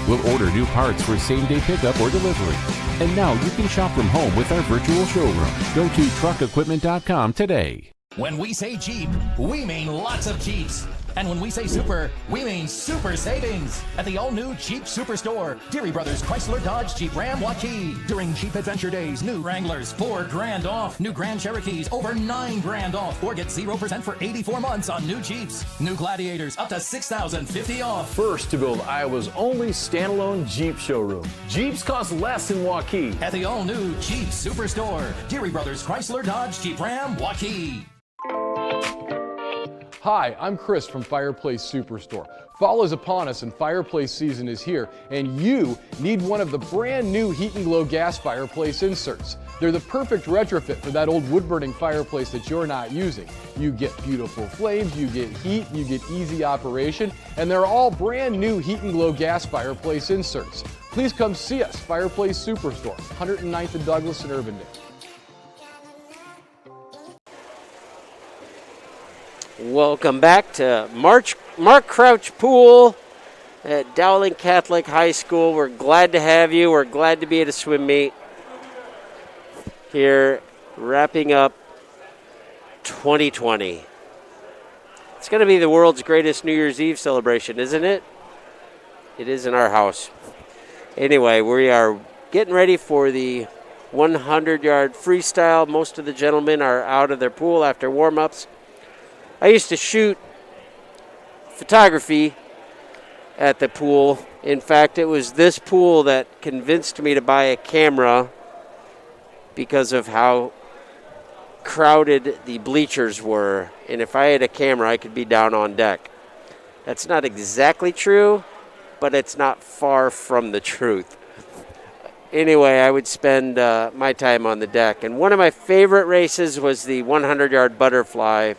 We'll order new parts for same-day pickup or delivery. And now you can shop from home with our virtual showroom. Go to truckequipment.com today. When we say Jeep, we mean lots of Jeeps. And when we say super, we mean super savings at the all-new Jeep Superstore, Deary Brothers Chrysler Dodge Jeep Ram Waukee. During Jeep Adventure Days, new Wranglers $4,000 off, new Grand Cherokees over $9,000 off, or get 0% for 84 months on new Jeeps. New Gladiators up to $6,050 off. First to build Iowa's only standalone Jeep showroom. Jeeps cost less in Waukee. At the all-new Jeep Superstore, Deary Brothers Chrysler Dodge Jeep Ram Waukee. Hi, I'm Chris from Fireplace Superstore. Fall is upon us and fireplace season is here, and you need one of the brand new Heat and Glow gas fireplace inserts. They're the perfect retrofit for that old wood-burning fireplace that you're not using. You get beautiful flames, you get heat, you get easy operation, and they're all brand new Heat and Glow gas fireplace inserts. Please come see us, Fireplace Superstore, 109th and Douglas in Urbandale. Welcome back to Mark Crouch Pool at Dowling Catholic High School. We're glad to have you. We're glad to be at a swim meet here, wrapping up 2020. It's going to be the world's greatest New Year's Eve celebration, isn't it? It is in our house. Anyway, we are getting ready for the 100-yard freestyle. Most of the gentlemen are out of their pool after warm-ups. I used to shoot photography at the pool. In fact, it was this pool that convinced me to buy a camera because of how crowded the bleachers were. And if I had a camera, I could be down on deck. That's not exactly true, but it's not far from the truth. Anyway, I would spend my time on the deck. And one of my favorite races was the 100-yard butterfly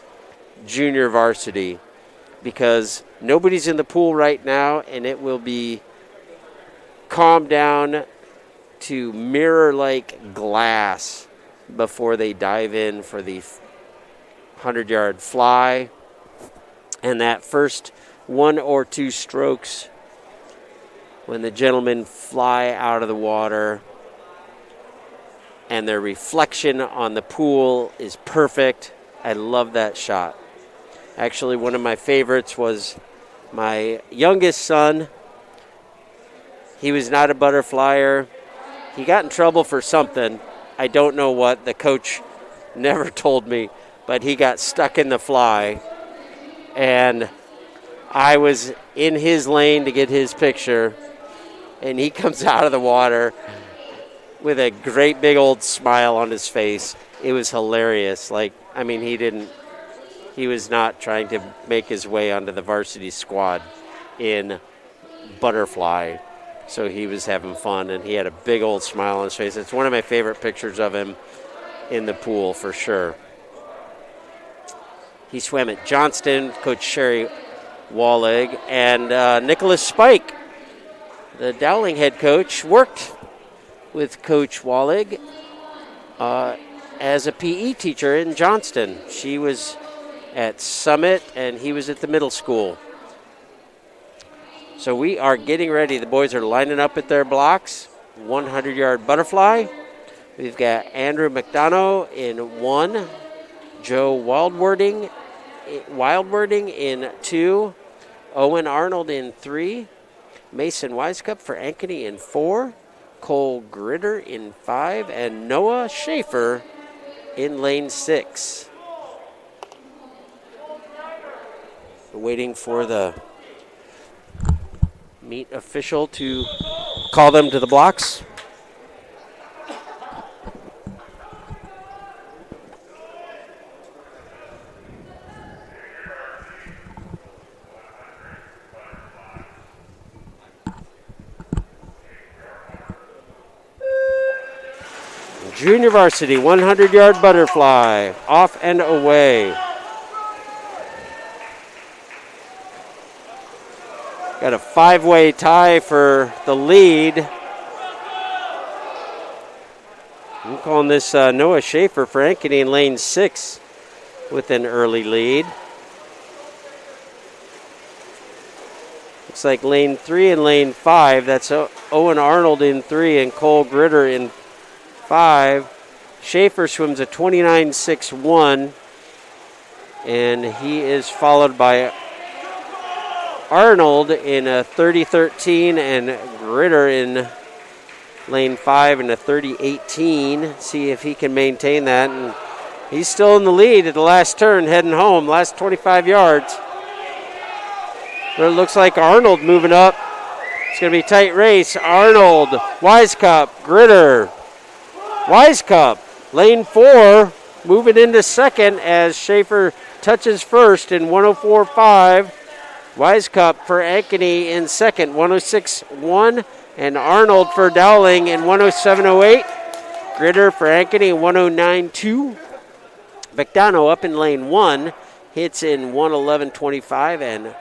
junior varsity, because nobody's in the pool right now, and it will be calmed down to mirror-like glass before they dive in for the 100-yard fly. And that first 1 or 2 strokes, when the gentlemen fly out of the water and their reflection on the pool is perfect. I love that shot. Actually, one of my favorites was my youngest son. He was not a butterflyer. He got in trouble for something. I don't know what. The coach never told me, but he got stuck in the fly. And I was in his lane to get his picture, and he comes out of the water with a great big old smile on his face. It was hilarious. He was not trying to make his way onto the varsity squad in butterfly. So he was having fun, and he had a big old smile on his face. It's one of my favorite pictures of him in the pool for sure. He swam at Johnston, Coach Sherry Wallig, and Nicholas Spike, the Dowling head coach, worked with Coach Wallig as a PE teacher in Johnston. She was at Summit, and he was at the middle school. So we are getting ready. The boys are lining up at their blocks. 100-yard butterfly. We've got Andrew McDonough in 1, Joe Wildwarding in 2, Owen Arnold in 3, Mason Wisecup for Ankeny in 4, Cole Gritter in 5, and Noah Schaefer in lane 6. We're waiting for the meet official to call them to the blocks. Junior varsity 100-yard butterfly, off and away. Got a 5-way tie for the lead. I'm calling this Noah Schaefer for Ankeny in lane 6 with an early lead. Looks like lane 3 and lane 5. That's Owen Arnold in 3 and Cole Gritter in 5. Schaefer swims a 29.61, and he is followed by Arnold in a 30.13 and Gritter in lane 5 in a 30.18. See if he can maintain that. And he's still in the lead at the last turn, heading home, last 25 yards. But it looks like Arnold moving up. It's going to be a tight race. Arnold, Wisecup, Gritter, Wisecup, lane 4, moving into second as Schaefer touches first in 104.5. Wisecup for Ankeny in second, 106.1, and Arnold for Dowling in 107.08. Gritter for Ankeny, 109.2. McDonough up in lane 1, hits in 111.25, and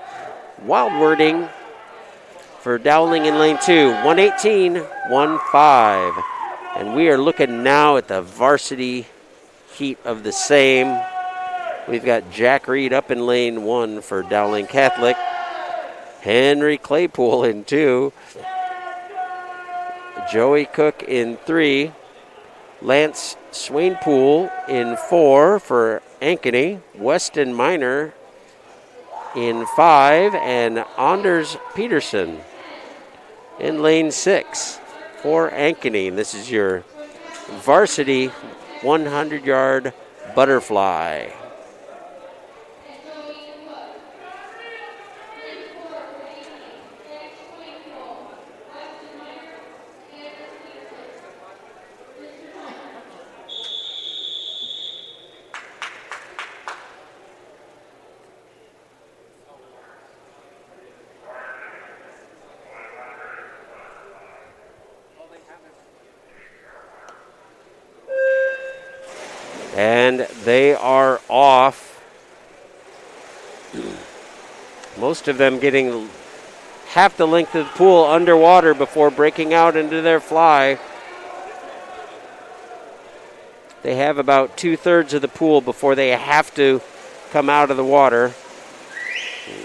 Wildwarding for Dowling in lane 2, 118.15. And we are looking now at the varsity heat of the same. We've got Jack Reed up in lane 1 for Dowling Catholic. Henry Claypool in 2. Joey Cook in 3. Lance Swainpool in 4 for Ankeny. Weston Miner in 5. And Anders Peterson in lane 6 for Ankeny. And this is your varsity 100-yard butterfly. And they are off. Most of them getting half the length of the pool underwater before breaking out into their fly. They have about 2/3 of the pool before they have to come out of the water.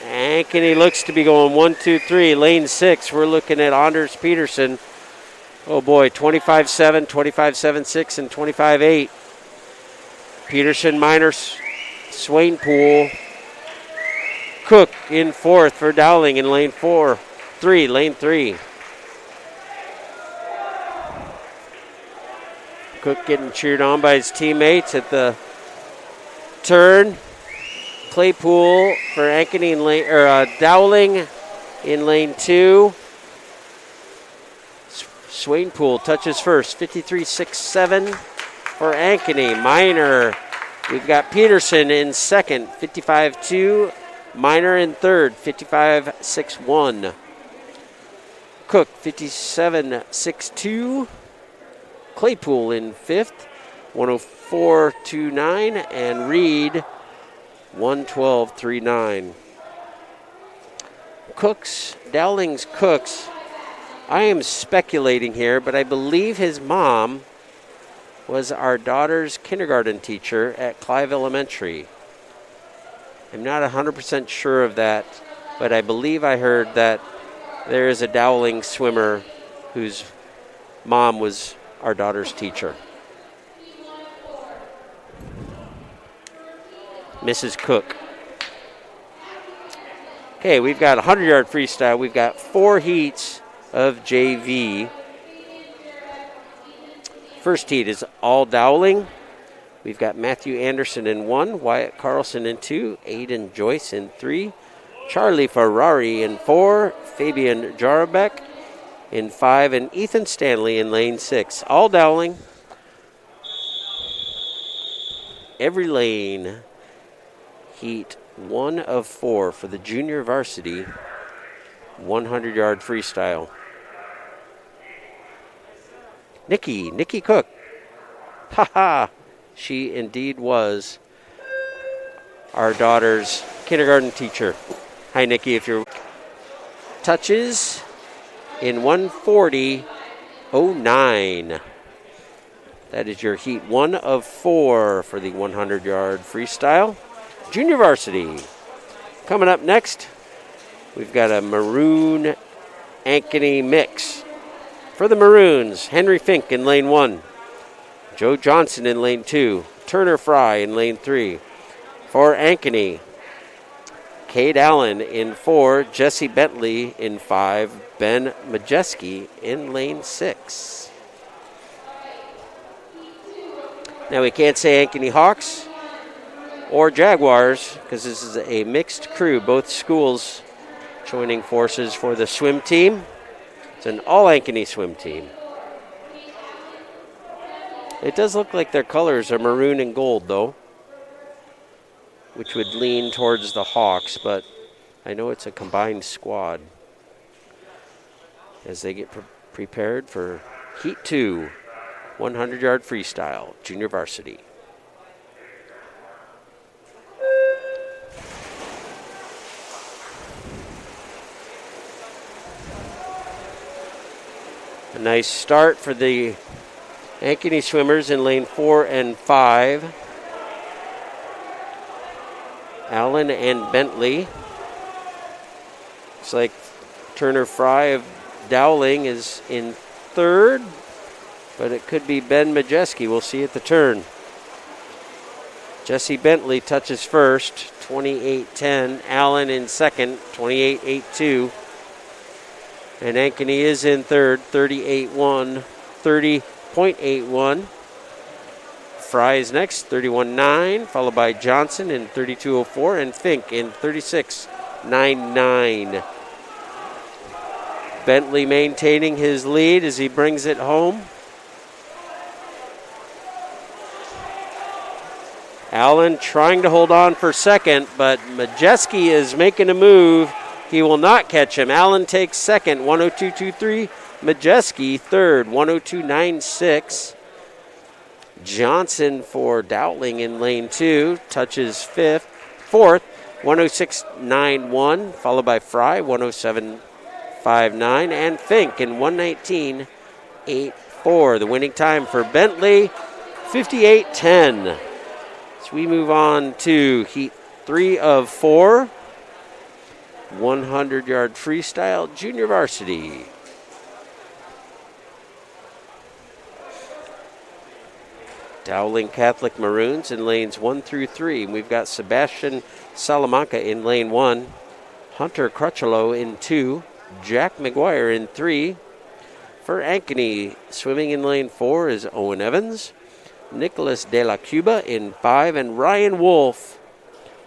Ankeny looks to be going 1, 2, 3. Lane 6, we're looking at Anders Peterson. Oh boy, 25-7, 25-7-6, and 25-8. Peterson, Miner, Swainpool, Cook in 4th for Dowling in lane 3. Cook getting cheered on by his teammates at the turn. Claypool for Ankeny in Dowling in lane 2. Swainpool touches first, 53-6-7 for Ankeny. Miner, we've got Peterson in 2nd, 55-2. Miner in 3rd, 55-6-1. Cook, 57-6-2. Claypool in 5th, 104-29. And Reed, 112-39. Dowling's Cooks, I am speculating here, but I believe his mom was our daughter's kindergarten teacher at Clive Elementary. I'm not 100% sure of that, but I believe I heard that there is a Dowling swimmer whose mom was our daughter's teacher. Mrs. Cook. Okay, we've got a 100-yard freestyle. We've got 4 heats of JV. First heat is all Dowling. We've got Matthew Anderson in 1, Wyatt Carlson in 2, Aiden Joyce in 3, Charlie Ferrari in 4, Fabian Jarabek in 5, and Ethan Stanley in lane 6. All Dowling. Every lane. Heat 1 of 4 for the junior varsity 100-yard freestyle. Nikki Cook. She indeed was our daughter's kindergarten teacher. Hi, Nikki, if you're touches in 140.09. That is your heat 1 of 4 for the 100-yard freestyle. Junior varsity. Coming up next, we've got a maroon Ankeny mix. For the Maroons, Henry Fink in lane 1. Joe Johnson in lane 2. Turner Fry in lane 3. For Ankeny, Cade Allen in 4. Jesse Bentley in 5. Ben Majeski in lane 6. Now we can't say Ankeny Hawks or Jaguars because this is a mixed crew. Both schools joining forces for the swim team. It's an all-Ankeny swim team. It does look like their colors are maroon and gold, though, which would lean towards the Hawks, but I know it's a combined squad as they get prepared for Heat 2, 100-yard freestyle, junior varsity. A nice start for the Ankeny swimmers in lane 4 and 5. Allen and Bentley Looks like Turner Fry of Dowling is in third, but it could be Ben Majeski. We'll see at the turn. Jesse Bentley touches first, 28.10. Allen in second, 28.82. And Ankeny is in third, 30.81. Fry is next, 31.9, followed by Johnson in 32.04 and Fink in 36.99. Bentley maintaining his lead as he brings it home. Allen trying to hold on for second, but Majeski is making a move. He will not catch him. Allen takes second, 102.23. Majeski third, 102.96. Johnson for Dowling in lane 2, touches fourth, 106.91, followed by Fry, 107.59, and Fink in 119.84. The winning time for Bentley, 58.10. So we move on to heat 3 of 4, 100-yard freestyle junior varsity. Dowling Catholic Maroons in lanes 1 through 3. We've got Sebastian Salamanca in lane 1, Hunter Crutchlow in 2, Jack McGuire in 3. For Ankeny, swimming in lane 4 is Owen Evans, Nicholas De La Cuba in 5, and Ryan Wolf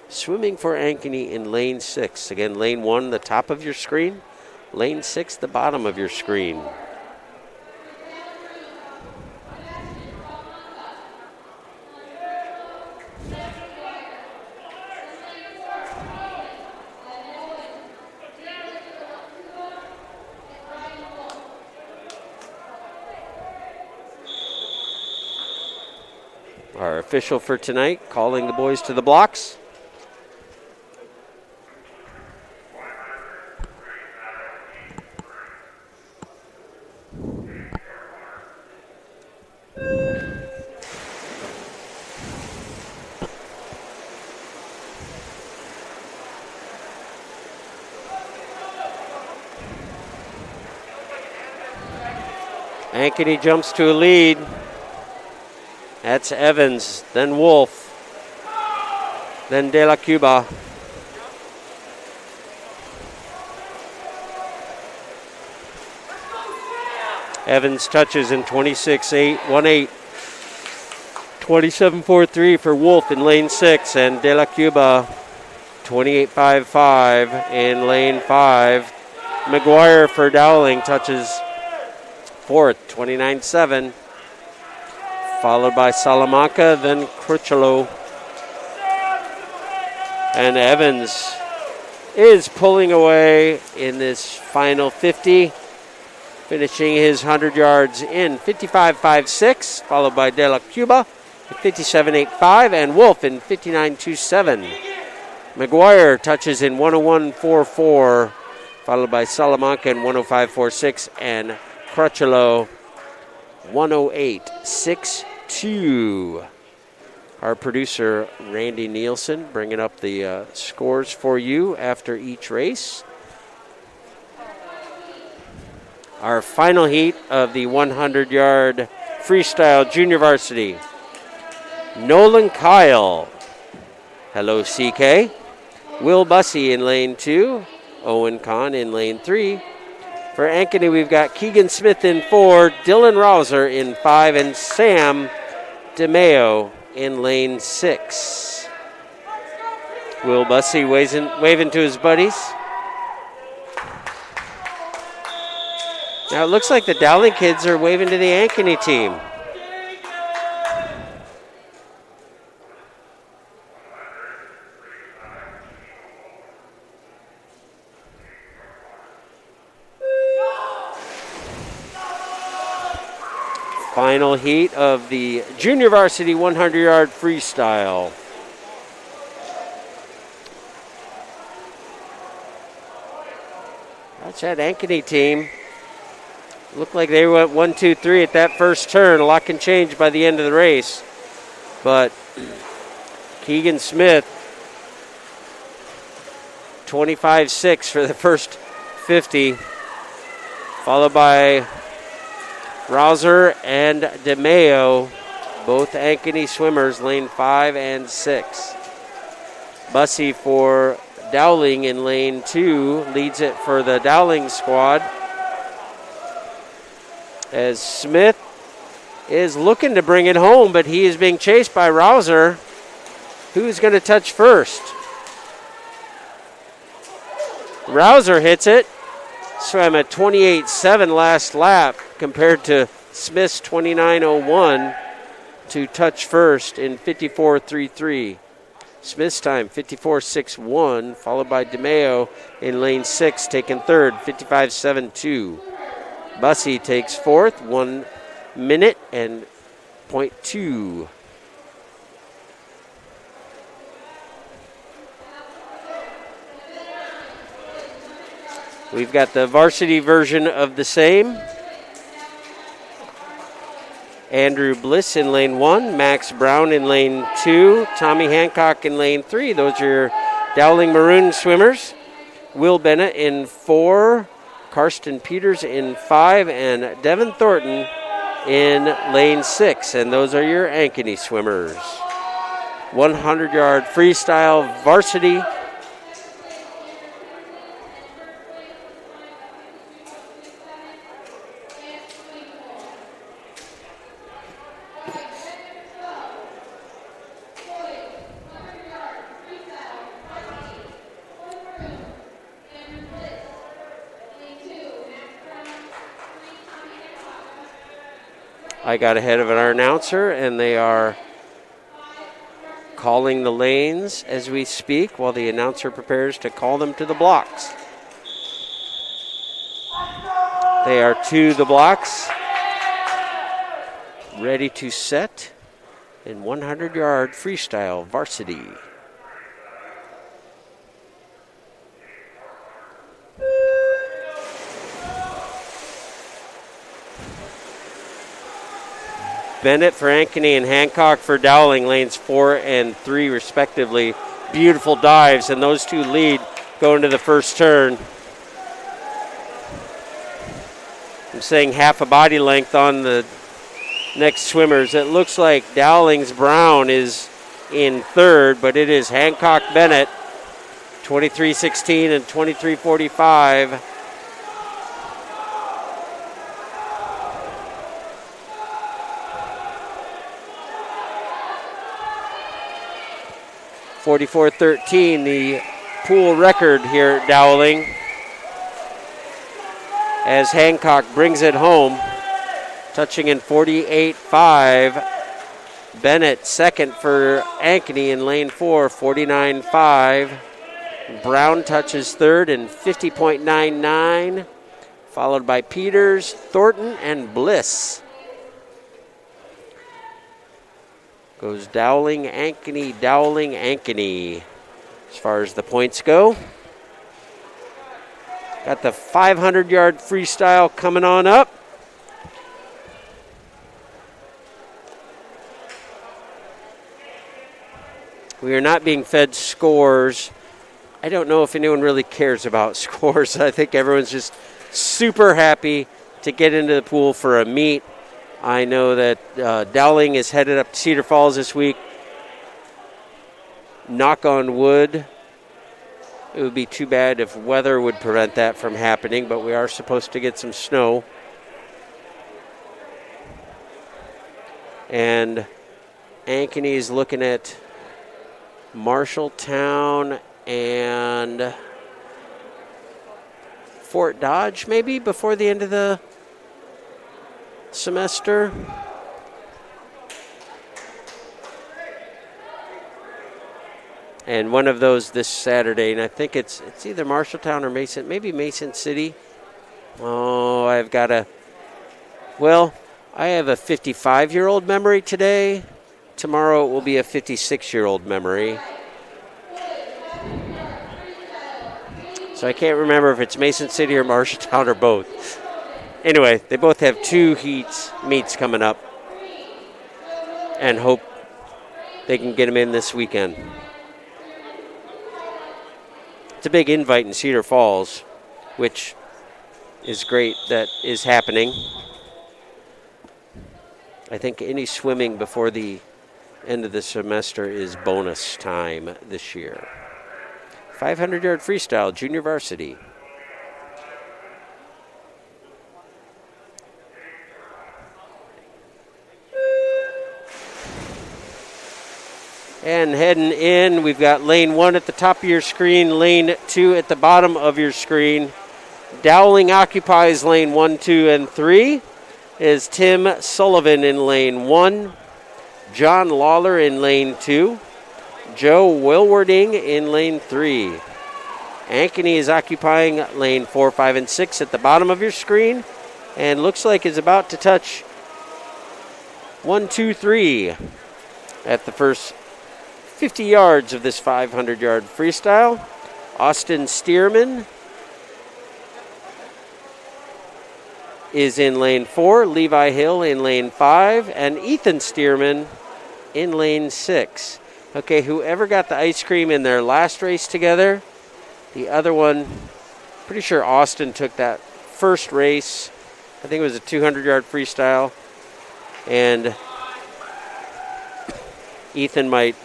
swimming for Ankeny in lane 6. Again, lane 1, the top of your screen, lane 6, the bottom of your screen. Our official for tonight, calling the boys to the blocks. Ankeny jumps to a lead. That's Evans, then Wolf, then De La Cuba. Evans touches in 26.818. 27.43 for Wolf in lane 6, and De La Cuba 28.55 in lane 5. McGuire for Dowling touches 4th, 29.7. Followed by Salamanca, then Crutchlow. And Evans is pulling away in this final 50, finishing his 100 yards in 55.56, followed by De La Cuba at 57.85, and Wolf in 59.27. McGuire touches in 101.44, followed by Salamanca in 105.46, and Crutchlow 108.62. Our producer, Randy Nielsen, bringing up the scores for you after each race. Our final heat of the 100-yard freestyle junior varsity. Nolan Kyle, hello CK. Will Bussey in lane 2. Owen Kahn in lane 3. For Ankeny, we've got Keegan Smith in 4, Dylan Rouser in 5, and Sam DeMeo in lane 6. Will Bussey waving to his buddies. Now it looks like the Dowling kids are waving to the Ankeny team. Final heat of the junior varsity 100-yard freestyle. That's that Ankeny team. Looked like they went 1, 2, 3 at that first turn. A lot can change by the end of the race. But Keegan Smith, 25.6 for the first 50, followed by Rouser and DeMeo, both Ankeny swimmers, lane 5 and 6. Bussey for Dowling in lane 2 leads it for the Dowling squad, as Smith is looking to bring it home, but he is being chased by Rouser. Who's going to touch first? Rouser hits it. Swam a 28.7 last lap compared to Smith's 29.01 to touch first in 54.33. Smith's time 54.61, followed by DeMeo in lane 6, taking third, 55.72. Bussey takes fourth, 1 minute and 0.2. We've got the varsity version of the same. Andrew Bliss in lane 1, Max Brown in lane 2, Tommy Hancock in lane 3. Those are your Dowling Maroon swimmers. Will Bennett in 4, Karsten Peters in 5, and Devin Thornton in lane 6. And those are your Ankeny swimmers. 100-yard freestyle varsity. I got ahead of our announcer, and they are calling the lanes as we speak while the announcer prepares to call them to the blocks. They are to the blocks, ready to set in 100-yard freestyle varsity. Bennett for Ankeny and Hancock for Dowling, lanes 4 and 3 respectively. Beautiful dives, and those two lead going to the first turn. I'm saying half a body length on the next swimmers. It looks like Dowling's Brown is in third, but it is Hancock Bennett, 23.16 and 23.45. 44.13, the pool record here at Dowling, as Hancock brings it home, touching in 48.5. Bennett second for Ankeny in lane 4, 49.5. Brown touches third in 50.99, followed by Peters, Thornton, and Bliss. Goes Dowling, Ankeny, Dowling, Ankeny. As far as the points go. Got the 500-yard freestyle coming on up. We are not being fed scores. I don't know if anyone really cares about scores. I think everyone's just super happy to get into the pool for a meet. I know that Dowling is headed up to Cedar Falls this week. Knock on wood. It would be too bad if weather would prevent that from happening, but we are supposed to get some snow. And Ankeny is looking at Marshalltown and Fort Dodge maybe before the end of the semester. And one of those this Saturday, and I think it's either Marshalltown or Mason, maybe Mason City. Oh, I have a 55-year-old memory today. Tomorrow it will be a 56-year-old memory. So I can't remember if it's Mason City or Marshalltown or both. Anyway, they both have two meets coming up, and hope they can get them in this weekend. It's a big invite in Cedar Falls. which is great that is happening. I think any swimming before the end of the semester is bonus time this year. 500-yard freestyle, junior varsity. And heading in, we've got lane 1 at the top of your screen, lane 2 at the bottom of your screen. Dowling occupies lane 1, 2, and 3. Is Tim Sullivan in lane 1. John Lawler in lane 2. Joe Wilwarding in lane 3. Ankeny is occupying lane 4, 5, and 6 at the bottom of your screen. And looks like is about to touch 1, 2, 3 at the first 50 yards of this 500-yard freestyle. Austin Stearman is in lane 4, Levi Hill in lane 5, and Ethan Stearman in lane 6. Okay, whoever got the ice cream in their last race together, the other one, pretty sure Austin took that first race. I think it was a 200-yard freestyle, and Ethan might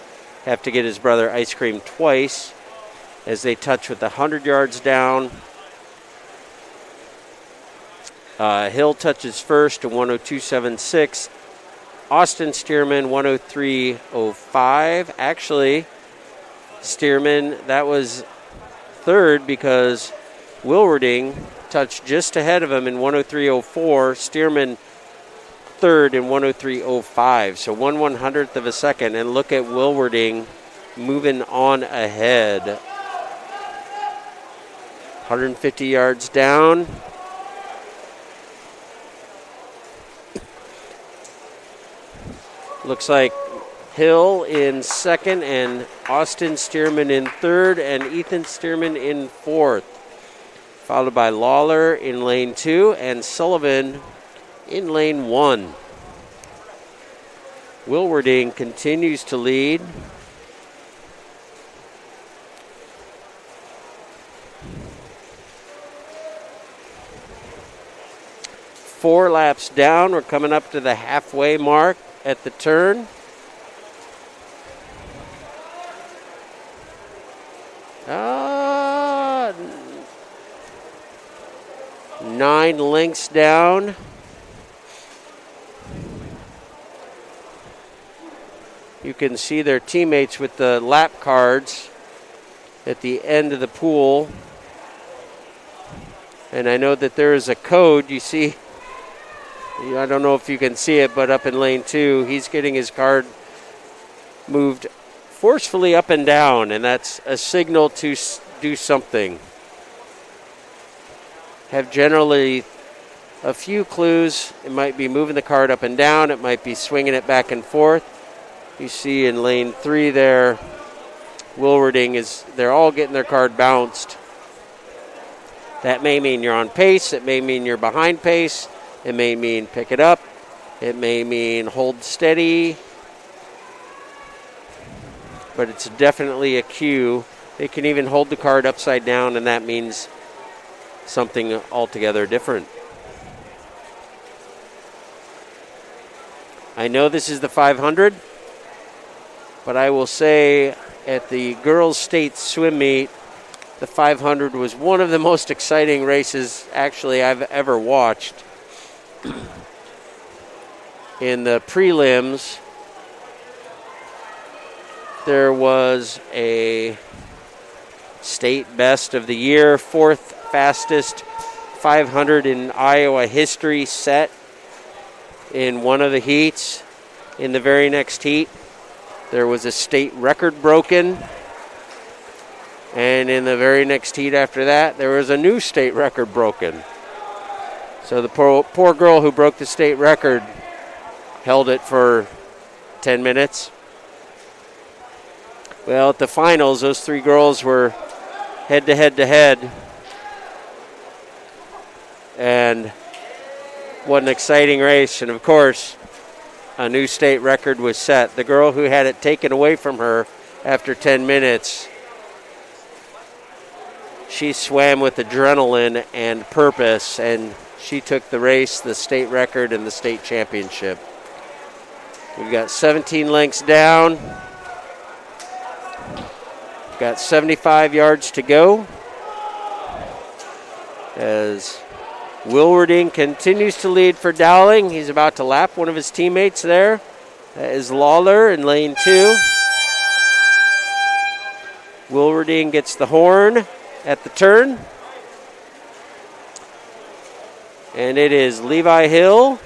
have to get his brother ice cream twice as they touch with 100 yards down. Hill touches first to 102.76. Austin Stearman 103.05. Actually, Stearman, that was third because Wilwarding touched just ahead of him in 103.04. Stearman third in 103.05, so 1/100th of a second. And look at Wilwarding moving on ahead. 150 yards down. Looks like Hill in second and Austin Stearman in third and Ethan Stearman in fourth. Followed by Lawler in lane 2 and Sullivan in lane 1. Wilwarding continues to lead. Four laps down, we're coming up to the halfway mark at the turn. Nine lengths down. You can see their teammates with the lap cards at the end of the pool. And I know that there is a code. You see, I don't know if you can see it, but up in lane 2, he's getting his card moved forcefully up and down, and that's a signal to do something. Have generally a few clues. It might be moving the card up and down. It might be swinging it back and forth. You see in lane 3 there, Wilwarding they're all getting their card bounced. That may mean you're on pace. It may mean you're behind pace. It may mean pick it up. It may mean hold steady. But it's definitely a cue. They can even hold the card upside down, and that means something altogether different. I know this is the 500, but I will say at the girls' state swim meet, the 500 was one of the most exciting races actually I've ever watched. In the prelims, there was a state best of the year, fourth fastest 500 in Iowa history set in one of the heats. In the very next heat, there was a state record broken. And in the very next heat after that, there was a new state record broken. So the poor girl who broke the state record held it for 10 minutes. Well, at the finals, those three girls were head to head. And what an exciting race. And of course, a new state record was set. The girl who had it taken away from her after 10 minutes she swam with adrenaline and purpose, and she took the race, the state record, and the state championship. We've got 17 lengths down. We've got 75 yards to go as Wilwarding continues to lead for Dowling. He's about to lap one of his teammates there. That is Lawler in lane 2. Wilwarding gets the horn at the turn. And it is Levi Hill,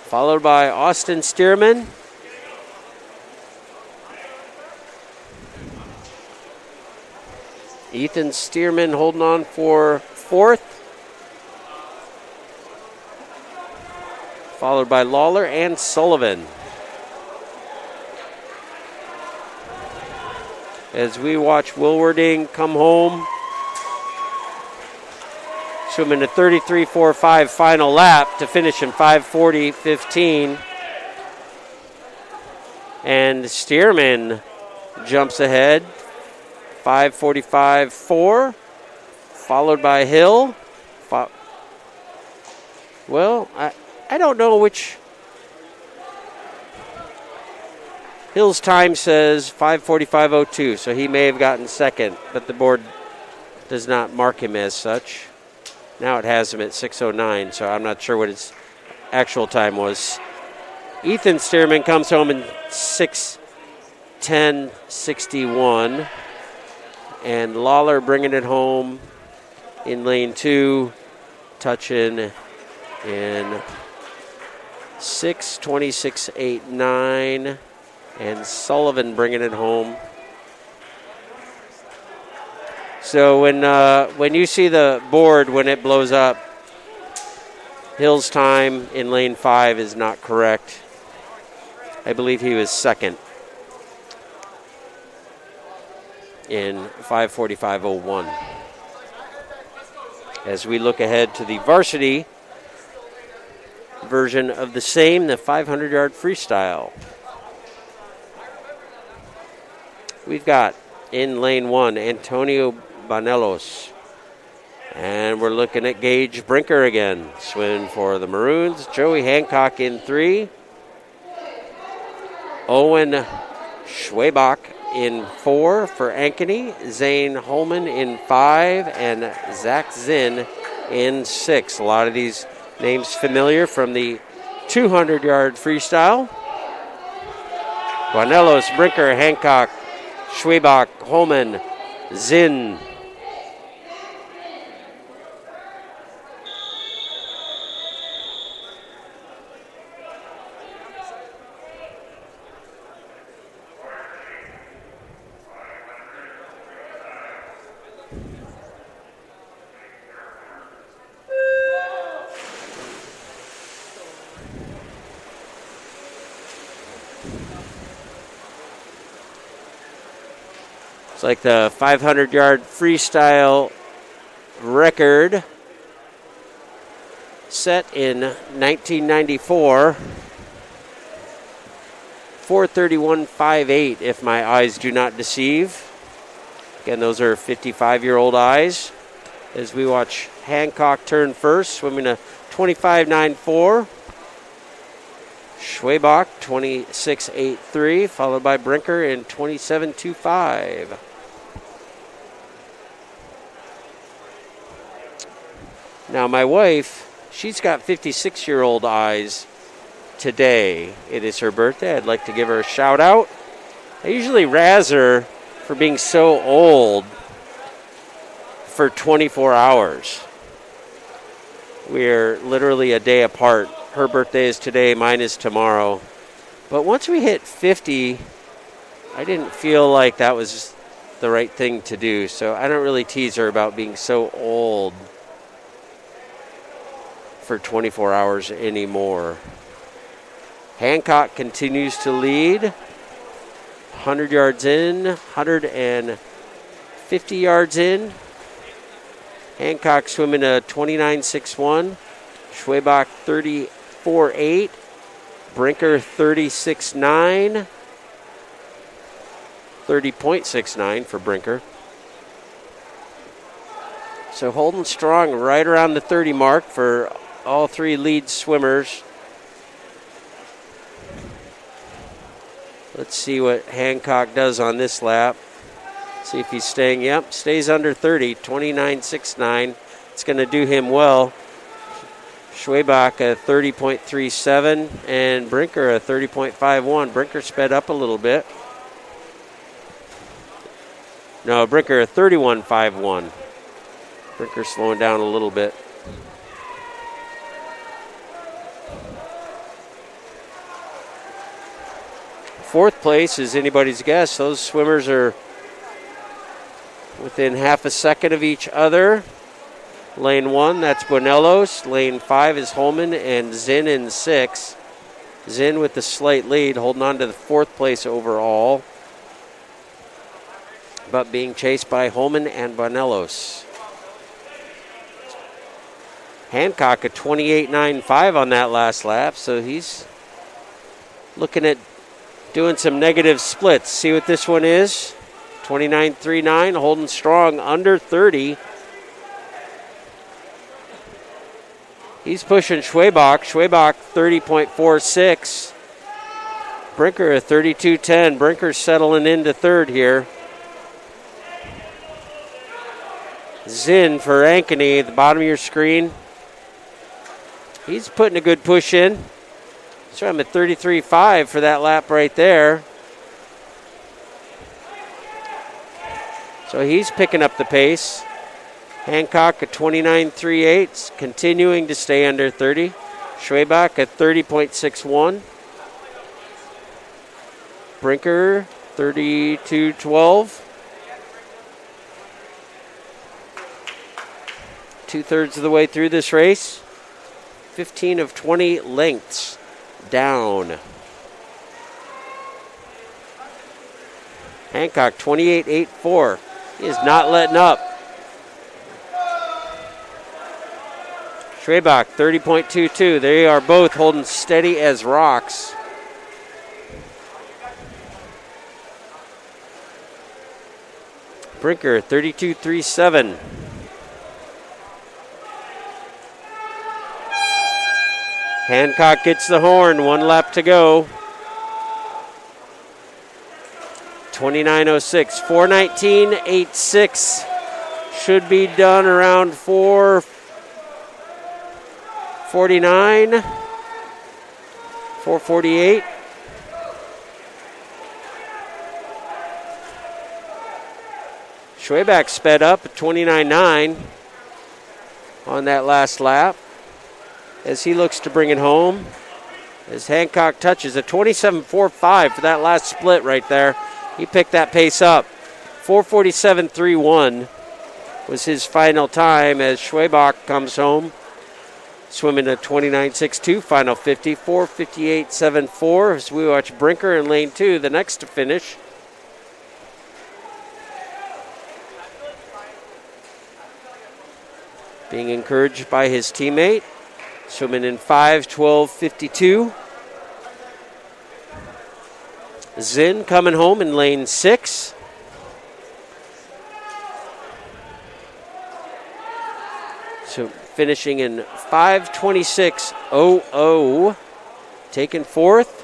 followed by Austin Stearman. Ethan Stearman holding on for 4th, followed by Lawler and Sullivan. As we watch Wilwarding come home, swimming a 33.45 final lap to finish in 5:40.15. And Stearman jumps ahead, 5:45.4, followed by Hill. Well, I don't know which. Hill's time says 5:45.02, so he may have gotten second, but the board does not mark him as such. Now it has him at 6:09, so I'm not sure what his actual time was. Ethan Stearman comes home in 6:10.61, and Lawler bringing it home in lane 2, touching in 6:26.89, and Sullivan bringing it home. So when you see the board, when it blows up, Hill's time in lane 5 is not correct. I believe he was second in 5:45.01. As we look ahead to the varsity version of the same, the 500-yard freestyle. We've got in lane 1, Antonio Banelos. And we're looking at Gage Brinker again, swimming for the Maroons. Joey Hancock in 3. Owen Schwabach in 4 for Ankeny. Zane Holman in 5. And Zach Zinn in 6. A lot of these names familiar from the 200-yard freestyle. Banelos, Brinker, Hancock, Schwabach, Holman, Zinn. It's like the 500-yard freestyle record set in 1994. 4:31.58 if my eyes do not deceive. Again, those are 55-year-old eyes. As we watch Hancock turn first, swimming a 25.94. Schwabach, 26.83, followed by Brinker in 27.25. Now, my wife, she's got 56-year-old eyes today. It is her birthday. I'd like to give her a shout out. I usually razz her for being so old for 24 hours. We're literally a day apart. Her birthday is today, mine is tomorrow. But once we hit 50, I didn't feel like that was the right thing to do. So I don't really tease her about being so old for 24 hours anymore. Hancock continues to lead. 100 yards in, 150 yards in. Hancock swimming a 29.61. Schwabach 34.8. Brinker 36.9. 30.69 for Brinker. So holding strong right around the 30 mark for all three lead swimmers. Let's see what Hancock does on this lap. See if he's staying. Yep, stays under 30, 29.69. It's going to do him well. Schwebach a 30.37 and Brinker a 30.51. Brinker sped up a little bit. No, Brinker a 31.51. Brinker slowing down a little bit. Fourth place is anybody's guess. Those swimmers are within half a second of each other. Lane 1, that's Bonellos. Lane 5 is Holman and Zinn in 6. Zinn with the slight lead, holding on to the fourth place overall, but being chased by Holman and Bonellos. Hancock a 28.95 on that last lap, so he's looking at doing some negative splits. See what this one is? 29.39, holding strong under 30. He's pushing Schwebach. Schwebach 30.46. Brinker a 32.10. Brinker's settling into third here. Zinn for Ankeny at the bottom of your screen. He's putting a good push in. So I'm at 33.5 for that lap right there. So he's picking up the pace. Hancock at 29.38, continuing to stay under 30. Schwebach at 30.61. Brinker 32.12. 2/3 of the way through this race. 15 of 20 lengths down. Hancock 28.84. He is not letting up. Schwebach 30.22. They are both holding steady as rocks. Brinker 32.37. Hancock gets the horn, 1 lap to go. 29.06, 4:19.86 should be done around 4:49, 4:48. Schwebach sped up at 29.9 on that last lap as he looks to bring it home. As Hancock touches a 27.45 for that last split right there. He picked that pace up. 4:47.31 was his final time as Schwebach comes home, swimming a 29.62, final 50, 4:58.74 as we watch Brinker in lane 2, the next to finish. Being encouraged by his teammate, swimming in 5:12.52. Zinn coming home in lane 6. So finishing in 5:26.00, taking fourth.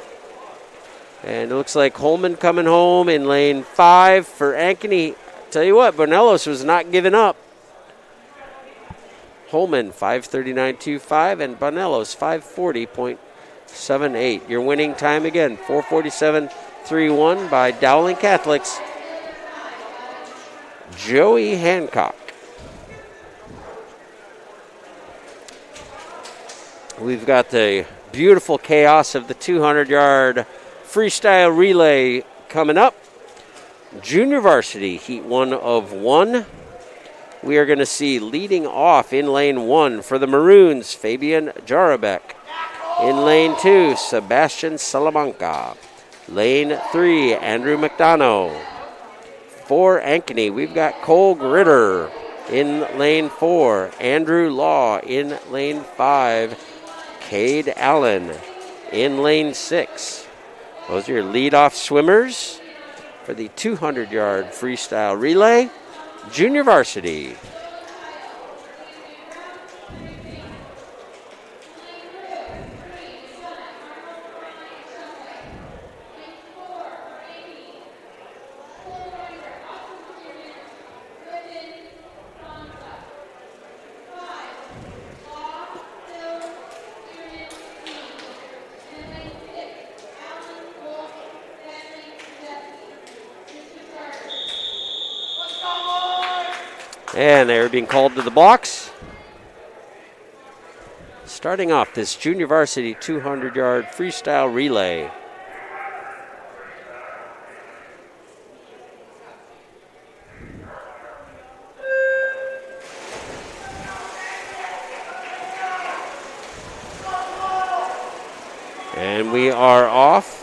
And it looks like Holman coming home in lane 5 for Ankeny. Tell you what, Bonellos was not giving up. Holman 5:39.25 and Bonellos 5:40.78. Your winning time again, 4:47.31 by Dowling Catholics, Joey Hancock. We've got the beautiful chaos of the 200-yard freestyle relay coming up. Junior varsity, heat 1 of 1. We are going to see leading off in lane 1 for the Maroons, Fabian Jarabek. In lane 2, Sebastian Salamanca. Lane 3, Andrew McDonough. For Ankeny, we've got Cole Gritter. In lane 4, Andrew Law. In lane 5, Cade Allen. In lane 6. Those are your leadoff swimmers. for the 200-yard freestyle relay, junior varsity. And they're being called to the blocks. Starting off this junior varsity 200-yard freestyle relay. And we are off.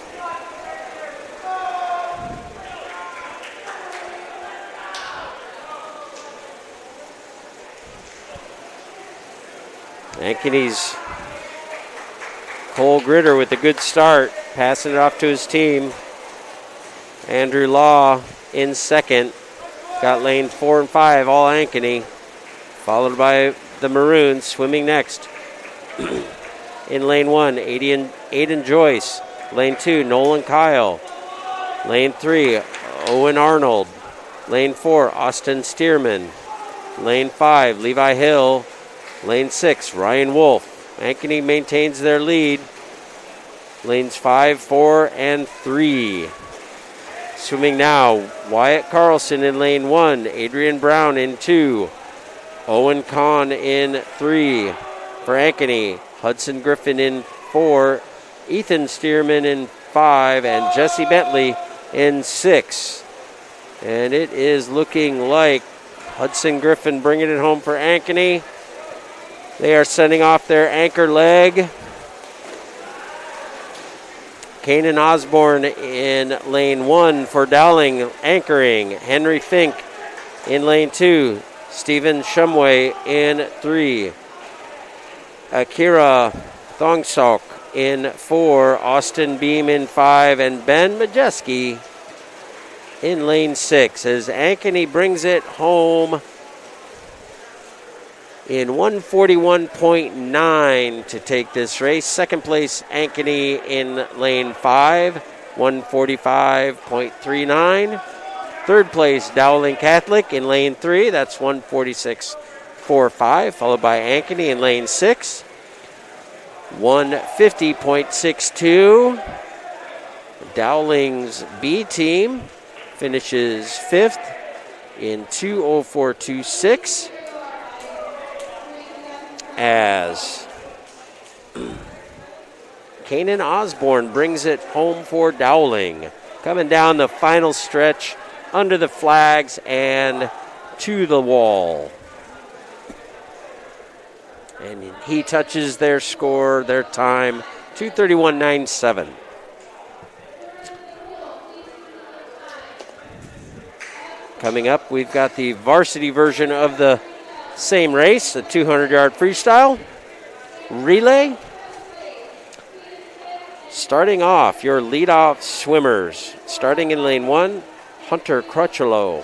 Ankeny's Cole Gritter with a good start, passing it off to his team. Andrew Law in second. Got lane 4 and 5, all Ankeny. Followed by the Maroons, swimming next. In lane 1, Aiden Joyce. Lane 2, Nolan Kyle. Lane 3, Owen Arnold. Lane 4, Austin Stearman. Lane 5, Levi Hill. Lane 6, Ryan Wolf. Ankeny maintains their lead. Lanes 5, 4, and 3. Swimming now, Wyatt Carlson in lane 1. Adrian Brown in 2. Owen Kahn in 3. For Ankeny, Hudson Griffin in 4. Ethan Stearman in 5. And Jesse Bentley in 6. And it is looking like Hudson Griffin bringing it home for Ankeny. They are sending off their anchor leg. Kanan Osborne in lane 1 for Dowling, anchoring. Henry Fink in lane 2. Stephen Shumway in 3. Akira Thongsok in 4. Austin Beam in 5. And Ben Majeski in lane 6 as Ankeny brings it home in 141.9 to take this race. Second place, Ankeny in lane 5, 145.39. Third place, Dowling Catholic in lane 3, that's 146.45, followed by Ankeny in lane 6, 150.62. Dowling's B team finishes 5th in 2:04.26. As Kanan Osborne brings it home for Dowling. Coming down the final stretch under the flags and to the wall. And he touches their score, their time, 2:31.97. Coming up, we've got the varsity version of the same race, the 200-yard freestyle relay. Starting off, your leadoff swimmers. Starting in lane 1, Hunter Crutchlow.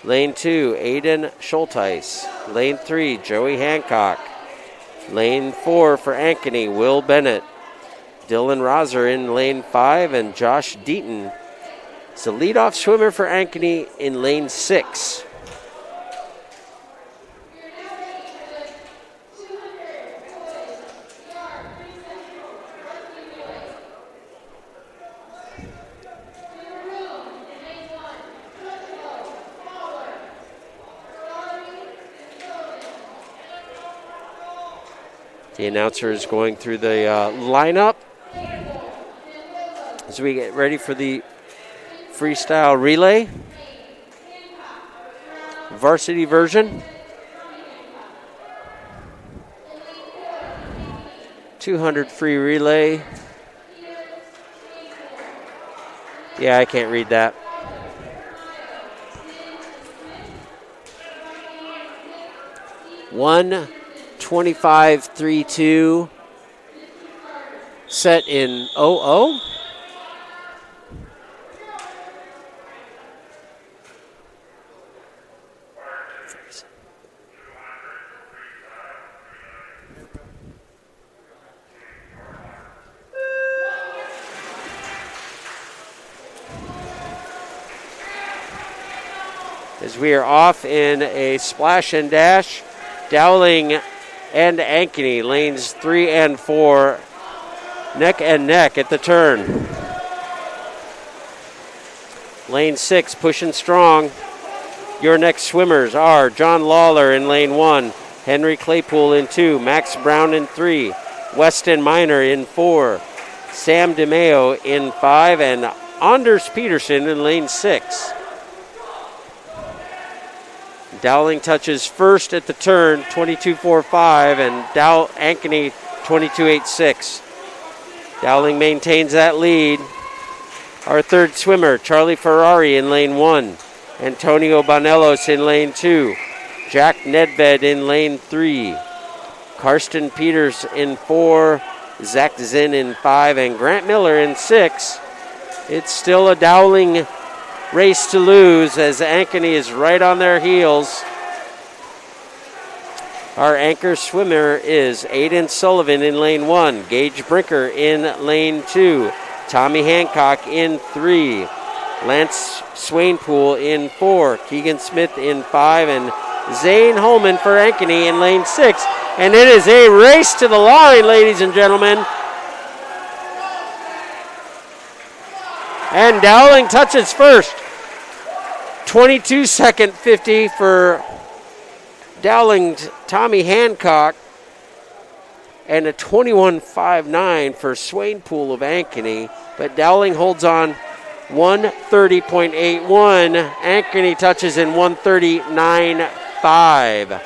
Lane 2, Aiden Schulteis. Lane 3, Joey Hancock. Lane 4 for Ankeny, Will Bennett. Dylan Roser in lane 5, and Josh Deaton is the leadoff swimmer for Ankeny in lane 6. The announcer is going through the lineup as we get ready for the freestyle relay. Varsity version. 200 free relay. Yeah, I can't read that. One 25-3-2 set in 00. as we are off in a splash and dash. Dowling and Ankeny, lanes 3 and 4, neck and neck at the turn. Lane 6 pushing strong. Your next swimmers are John Lawler in lane 1, Henry Claypool in 2, Max Brown in 3, Weston Minor in 4, Sam DeMeo in 5, and Anders Peterson in lane 6. Dowling touches first at the turn, 22.45, and Ankeny 22.86. Dowling maintains that lead. Our third swimmer, Charlie Ferrari in lane 1, Antonio Banelos in lane 2, Jack Nedved in lane 3, Karsten Peters in 4, Zach Zinn in 5, and Grant Miller in 6. It's still a Dowling race to lose as Ankeny is right on their heels. Our anchor swimmer is Aiden Sullivan in lane 1, Gage Brinker in lane 2, Tommy Hancock in 3, Lance Swainpool in 4, Keegan Smith in 5, and Zane Holman for Ankeny in lane 6. And it is a race to the line, ladies and gentlemen. And Dowling touches first. 22-second 50 for Dowling's Tommy Hancock, and a 21.59 for Swainpool of Ankeny. But Dowling holds on 130.81. Ankeny touches in 139.5.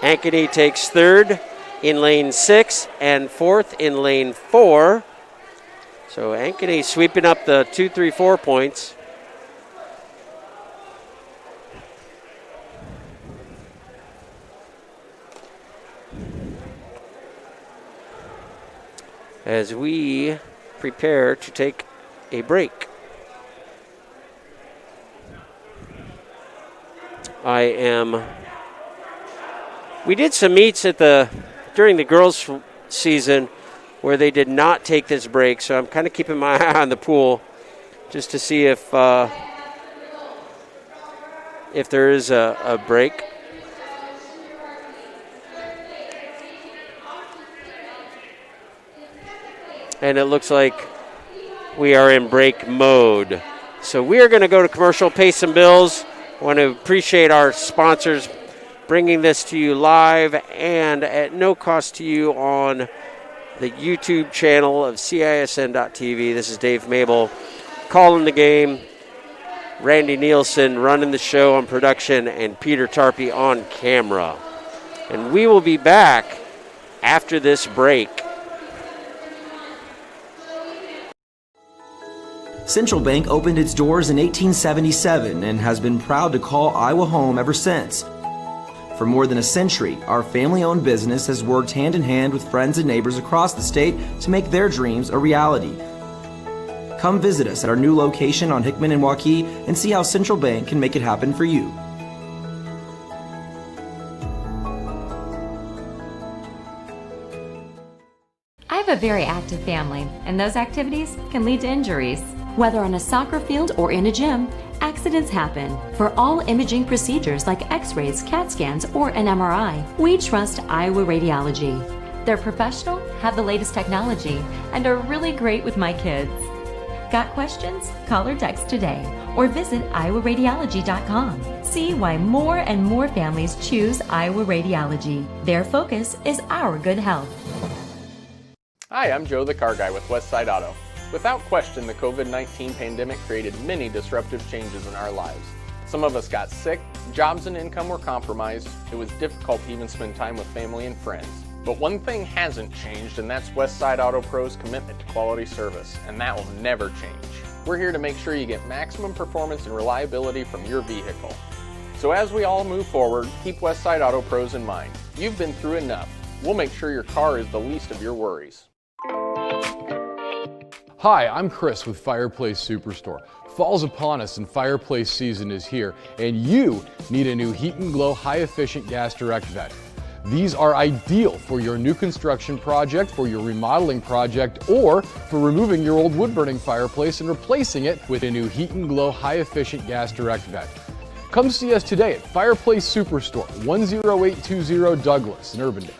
Ankeny takes third in lane 6 and fourth in lane 4. So Ankeny sweeping up the 2, 3, 4 points. As we prepare to take a break. We did some meets during the girls' season where they did not take this break, so I'm kind of keeping my eye on the pool just to see if there is a break. And it looks like we are in break mode. So we are going to go to commercial, pay some bills. I want to appreciate our sponsors bringing this to you live and at no cost to you on the YouTube channel of CISN.TV. This is Dave Mabel calling the game. Randy Nielsen running the show on production, and Peter Tarpey on camera. And we will be back after this break. Central Bank opened its doors in 1877 and has been proud to call Iowa home ever since. For more than a century, our family-owned business has worked hand-in-hand with friends and neighbors across the state to make their dreams a reality. Come visit us at our new location on Hickman and Waukee and see how Central Bank can make it happen for you. I have a very active family, and those activities can lead to injuries. Whether on a soccer field or in a gym, accidents happen. For all imaging procedures like x-rays, CAT scans, or an MRI, we trust Iowa Radiology. They're professional, have the latest technology, and are really great with my kids. Got questions? Call or text today, or visit iowaradiology.com. See why more and more families choose Iowa Radiology. Their focus is our good health. Hi, I'm Joe the Car Guy with Westside Auto. Without question, the COVID-19 pandemic created many disruptive changes in our lives. Some of us got sick, jobs and income were compromised, it was difficult to even spend time with family and friends. But one thing hasn't changed, and that's Westside Auto Pro's commitment to quality service, and that will never change. We're here to make sure you get maximum performance and reliability from your vehicle. So as we all move forward, keep Westside Auto Pros in mind. You've been through enough. We'll make sure your car is the least of your worries. Hi, I'm Chris with Fireplace Superstore. Fall's upon us and fireplace season is here, and you need a new Heat and Glow high-efficient gas direct vent. These are ideal for your new construction project, for your remodeling project, or for removing your old wood-burning fireplace and replacing it with a new Heat and Glow high-efficient gas direct vent. Come see us today at Fireplace Superstore, 10820 Douglas in Urbandale.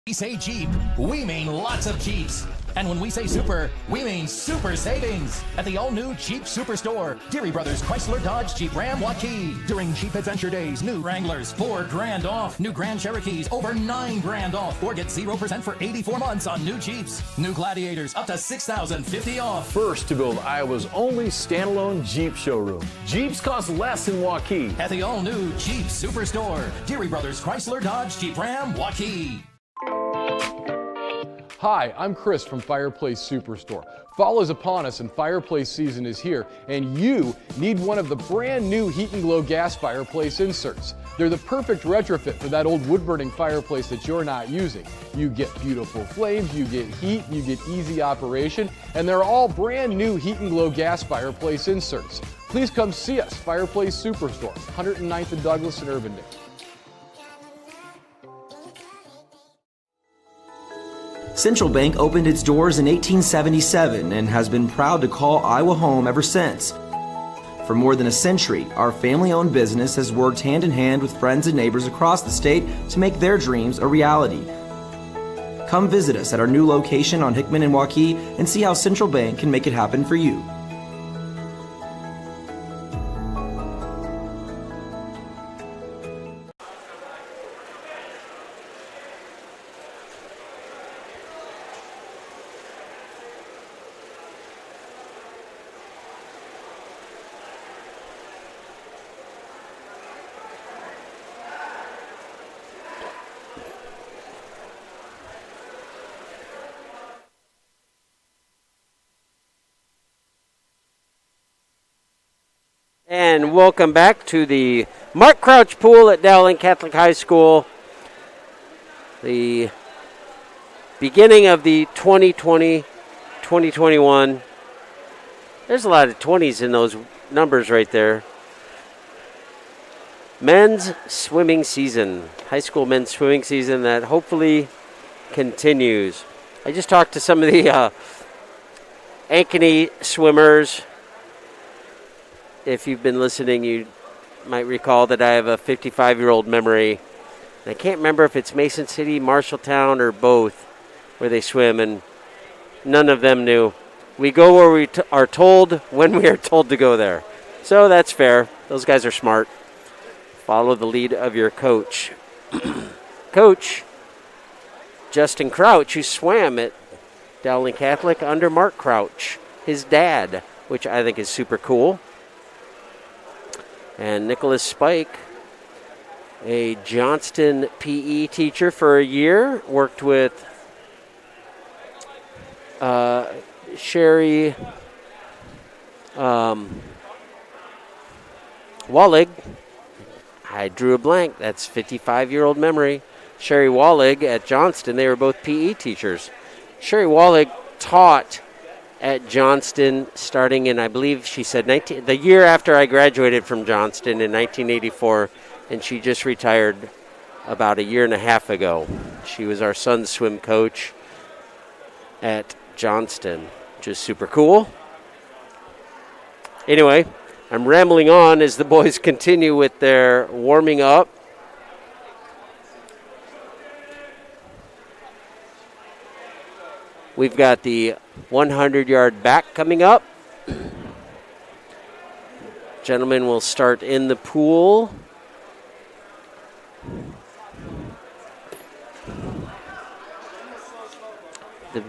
We say Jeep, we mean lots of Jeeps. And when we say super, we mean super savings at the all-new Jeep Superstore, Deary Brothers Chrysler Dodge Jeep Ram Waukee. During Jeep Adventure Days, new Wranglers, $4,000 off. New Grand Cherokees, over $9,000 off. Or get 0% for 84 months on new Jeeps. New Gladiators, up to $6,050 off. First to build Iowa's only standalone Jeep showroom. Jeeps cost less in Waukee. At the all-new Jeep Superstore, Deary Brothers Chrysler Dodge Jeep Ram Waukee. Hi, I'm Chris from Fireplace Superstore. Fall is upon us and fireplace season is here, and you need one of the brand new Heat and Glow gas fireplace inserts. They're the perfect retrofit for that old wood-burning fireplace that you're not using. You get beautiful flames, you get heat, you get easy operation, and they're all brand new Heat and Glow gas fireplace inserts. Please come see us, Fireplace Superstore, 109th and Douglas in Urbandale. Central Bank opened its doors in 1877 and has been proud to call Iowa home ever since. For more than a century, our family-owned business has worked hand in hand with friends and neighbors across the state to make their dreams a reality. Come visit us at our new location on Hickman and Waukee and see how Central Bank can make it happen for you. And welcome back to the Mark Crouch Pool at Dowling Catholic High School. The beginning of the 2020-2021. There's a lot of 20s in those numbers right there. Men's swimming season. High school men's swimming season that hopefully continues. I just talked to some of the Ankeny swimmers. If you've been listening, you might recall that I have a 55-year-old memory. And I can't remember if it's Mason City, Marshalltown, or both where they swim, and none of them knew. We go where we are told when we are told to go there. So that's fair. Those guys are smart. Follow the lead of your coach. Coach Justin Crouch, who swam at Dowling Catholic under Mark Crouch, his dad, which I think is super cool. And Nicholas Spike, a Johnston PE teacher for a year, worked with Sherry Wallig. I drew a blank. That's 55-year-old memory. Sherry Wallig at Johnston. They were both PE teachers. Sherry Wallig taught at Johnston starting in, I believe she said, the year after I graduated from Johnston in 1984, and she just retired about a year and a half ago. She was our son's swim coach at Johnston, which is super cool. Anyway, I'm rambling on as the boys continue with their warming up. We've got the 100-yard back coming up. Gentlemen will start in the pool.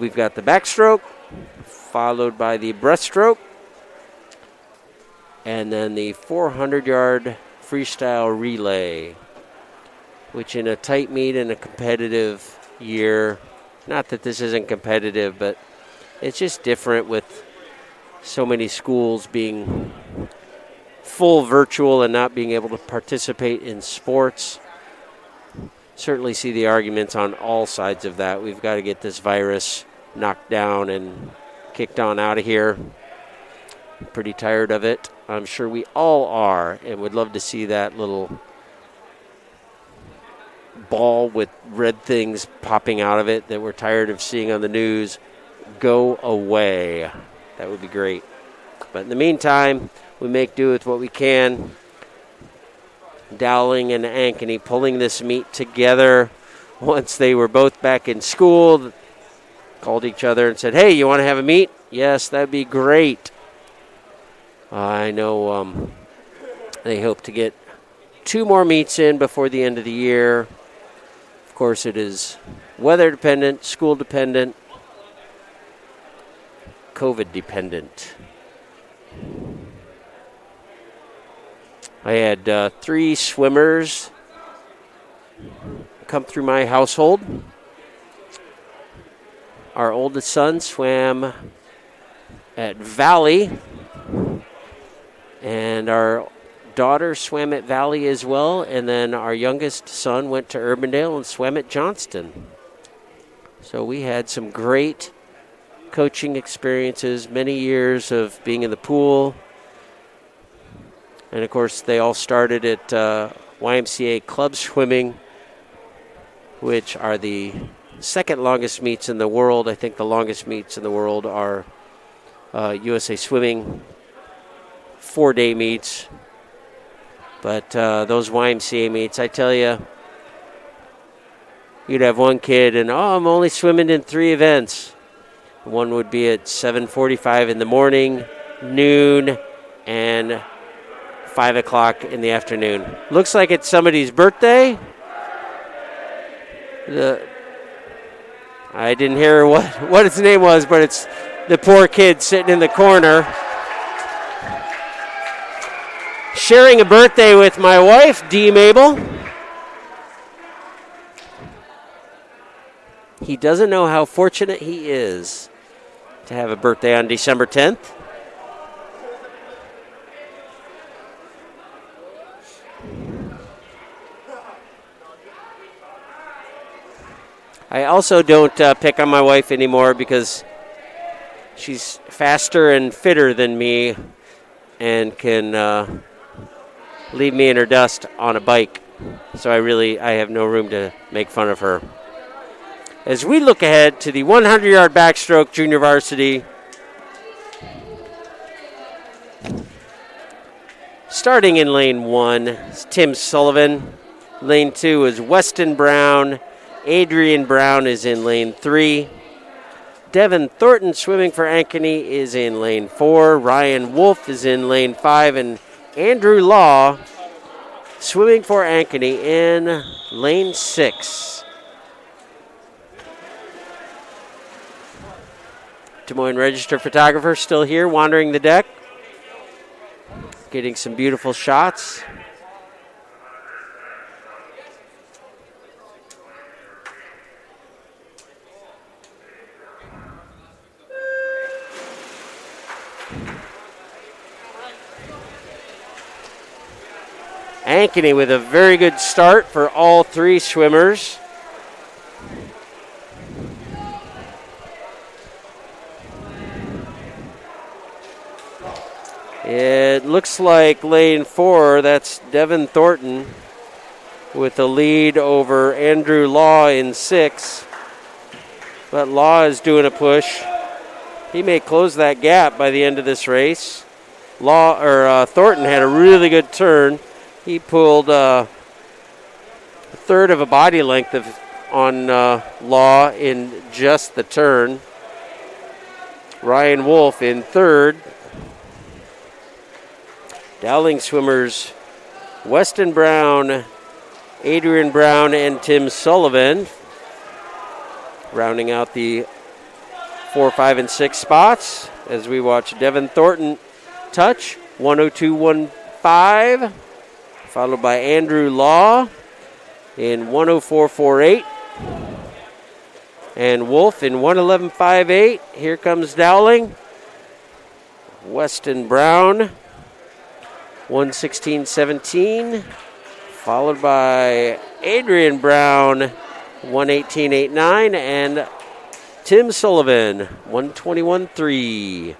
We've got the backstroke, followed by the breaststroke, and then the 400-yard freestyle relay, which in a tight meet and a competitive year, not that this isn't competitive, but it's just different with so many schools being full virtual and not being able to participate in sports. Certainly see the arguments on all sides of that. We've got to get this virus knocked down and kicked on out of here. Pretty tired of it. I'm sure we all are, and would love to see that little ball with red things popping out of it that we're tired of seeing on the news go away. That would be great. But in the meantime, we make do with what we can. Dowling and Ankeny pulling this meet together once they were both back in school. Called each other and said, hey, you want to have a meet? Yes, that'd be great. I know they hope to get 2 more meets in before the end of the year. Of course, it is weather dependent, school dependent, COVID dependent. I had 3 swimmers come through my household. Our oldest son swam at Valley, and our daughter swam at Valley as well, and then our youngest son went to Urbandale and swam at Johnston. So we had some great coaching experiences, many years of being in the pool. And, of course, they all started at YMCA club swimming, which are the second longest meets in the world. I think the longest meets in the world are USA Swimming 4-day meets. But those YMCA meets, I tell you, you'd have one kid and, I'm only swimming in 3 events. One would be at 7:45 in the morning, noon, and 5 o'clock in the afternoon. Looks like it's somebody's birthday. I didn't hear what his name was, but it's the poor kid sitting in the corner. Sharing a birthday with my wife, Dee Mabel. He doesn't know how fortunate he is to have a birthday on December 10th. I also don't pick on my wife anymore because she's faster and fitter than me and can leave me in her dust on a bike. So I have no room to make fun of her. As we look ahead to the 100-yard backstroke junior varsity, starting in lane 1 is Tim Sullivan. Lane 2 is Weston Brown. Adrian Brown is in lane 3. Devin Thornton swimming for Ankeny is in lane 4. Ryan Wolf is in lane 5. And Andrew Law swimming for Ankeny in lane 6. Des Moines Register photographer still here wandering the deck, getting some beautiful shots. Ankeny with a very good start for all 3 swimmers. It looks like lane 4, that's Devin Thornton with the lead over Andrew Law in 6. But Law is doing a push. He may close that gap by the end of this race. Thornton had a really good turn. He pulled a third of a body length on Law in just the turn. Ryan Wolf in 3rd. Dowling swimmers Weston Brown, Adrian Brown, and Tim Sullivan rounding out the 4, 5, and 6 spots as we watch Devin Thornton touch 102.15, followed by Andrew Law in 104.48 and Wolf in 111.58. Here comes Dowling. Weston Brown 116.17, followed by Adrian Brown, 118.89, and Tim Sullivan, 121.3.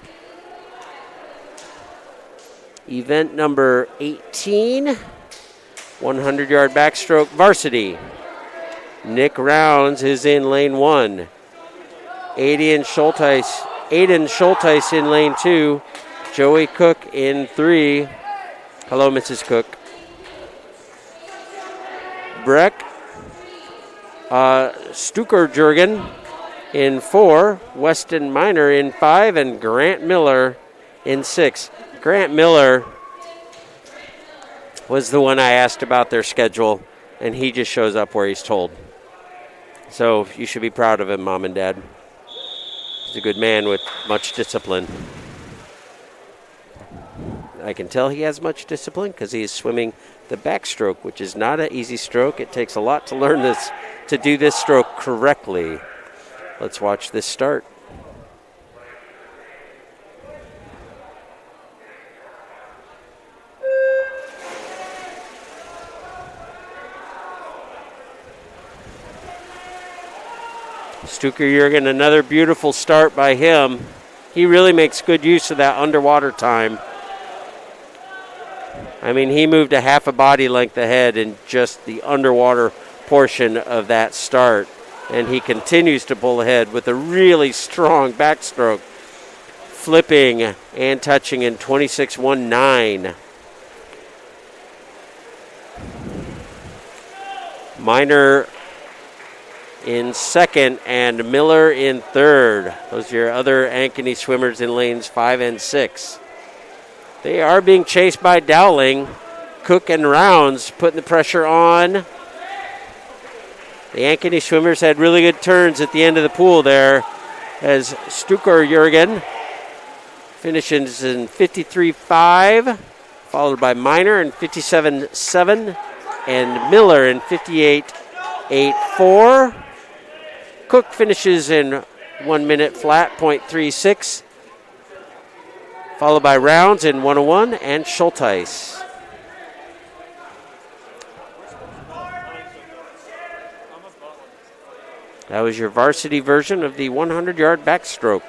Event number 18, 100-yard backstroke varsity. Nick Rounds is in lane 1. Aiden Schulteis in lane 2. Joey Cook in 3. Hello, Mrs. Cook. Breck Stukerjurgen in 4. Weston Miner in 5. And Grant Miller in 6. Grant Miller was the one I asked about their schedule, and he just shows up where he's told. So you should be proud of him, Mom and Dad. He's a good man with much discipline. I can tell he has much discipline because he is swimming the backstroke, which is not an easy stroke. It takes a lot to learn this, to do this stroke correctly. Let's watch this start. Stukerjurgen, another beautiful start by him. He really makes good use of that underwater time. I mean, he moved a half a body length ahead in just the underwater portion of that start. And he continues to pull ahead with a really strong backstroke, flipping and touching in 26.19. Miner in second and Miller in third. Those are your other Ankeny swimmers in lanes 5 and 6. They are being chased by Dowling. Cook and Rounds putting the pressure on. The Ankeny swimmers had really good turns at the end of the pool there as Stukerjurgen finishes in 53.5, followed by Miner in 57.7 and Miller in 58.84. Cook finishes in 1 minute flat, 0.36, followed by Rounds in 101 and Schulteis. That was your varsity version of the 100-yard backstroke.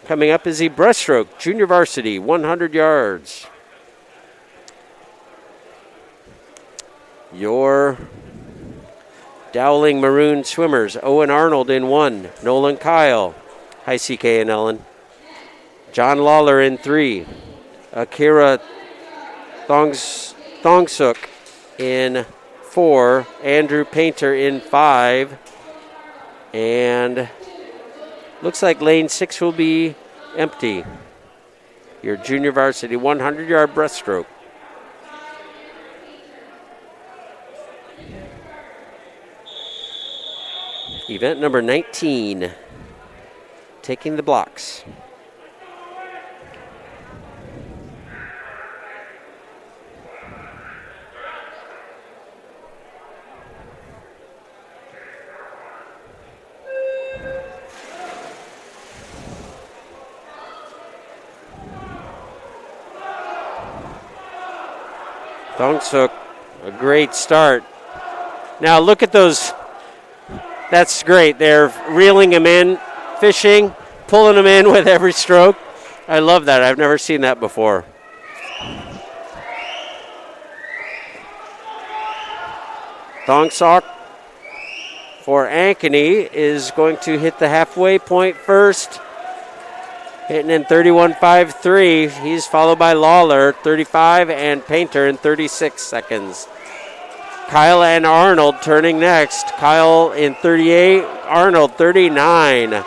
Coming up is the breaststroke, junior varsity, 100 yards. Your Dowling Maroon swimmers, Owen Arnold in 1, Nolan Kyle, hi CK and Ellen, John Lawler in 3, Akira Thongsuk in 4, Andrew Painter in 5, and looks like lane 6 will be empty. Your junior varsity 100-yard breaststroke. Event number 19, taking the blocks. Thongsuk, a great start. Now look at those. That's great. They're reeling him in, fishing, pulling him in with every stroke. I love that. I've never seen that before. Thongsuk for Ankeny is going to hit the halfway point first, hitting in 31.53. He's followed by Lawler, 35, and Painter in 36 seconds. Kyle and Arnold turning next. Kyle in 38, Arnold 39.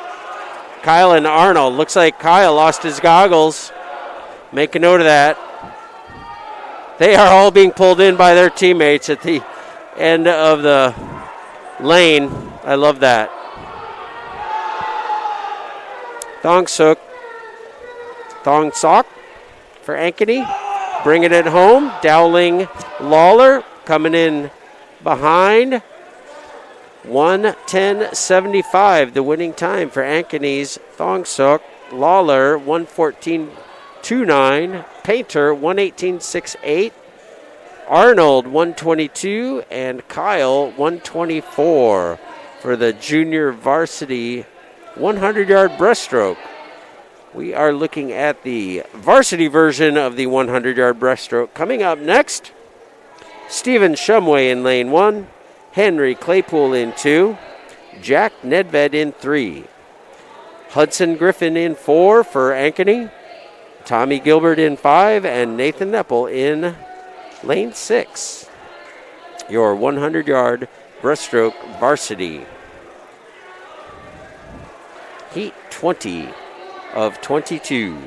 Kyle and Arnold. Looks like Kyle lost his goggles. Make a note of that. They are all being pulled in by their teammates at the end of the lane. I love that. Thongsuk for Ankeny. Bringing it home. Dowling Lawler coming in behind. 1:10.75, the winning time for Ankeny's Thongsuk. Lawler 1:14.29. Painter 1:18.68. Arnold 1:22 and Kyle 1:24 for the junior varsity 100-yard breaststroke. We are looking at the varsity version of the 100-yard breaststroke. Coming up next, Stephen Shumway in lane 1, Henry Claypool in 2, Jack Nedved in 3, Hudson Griffin in 4 for Ankeny, Tommy Gilbert in 5, and Nathan Neppel in lane 6. Your 100-yard breaststroke varsity. Heat 20 of 22.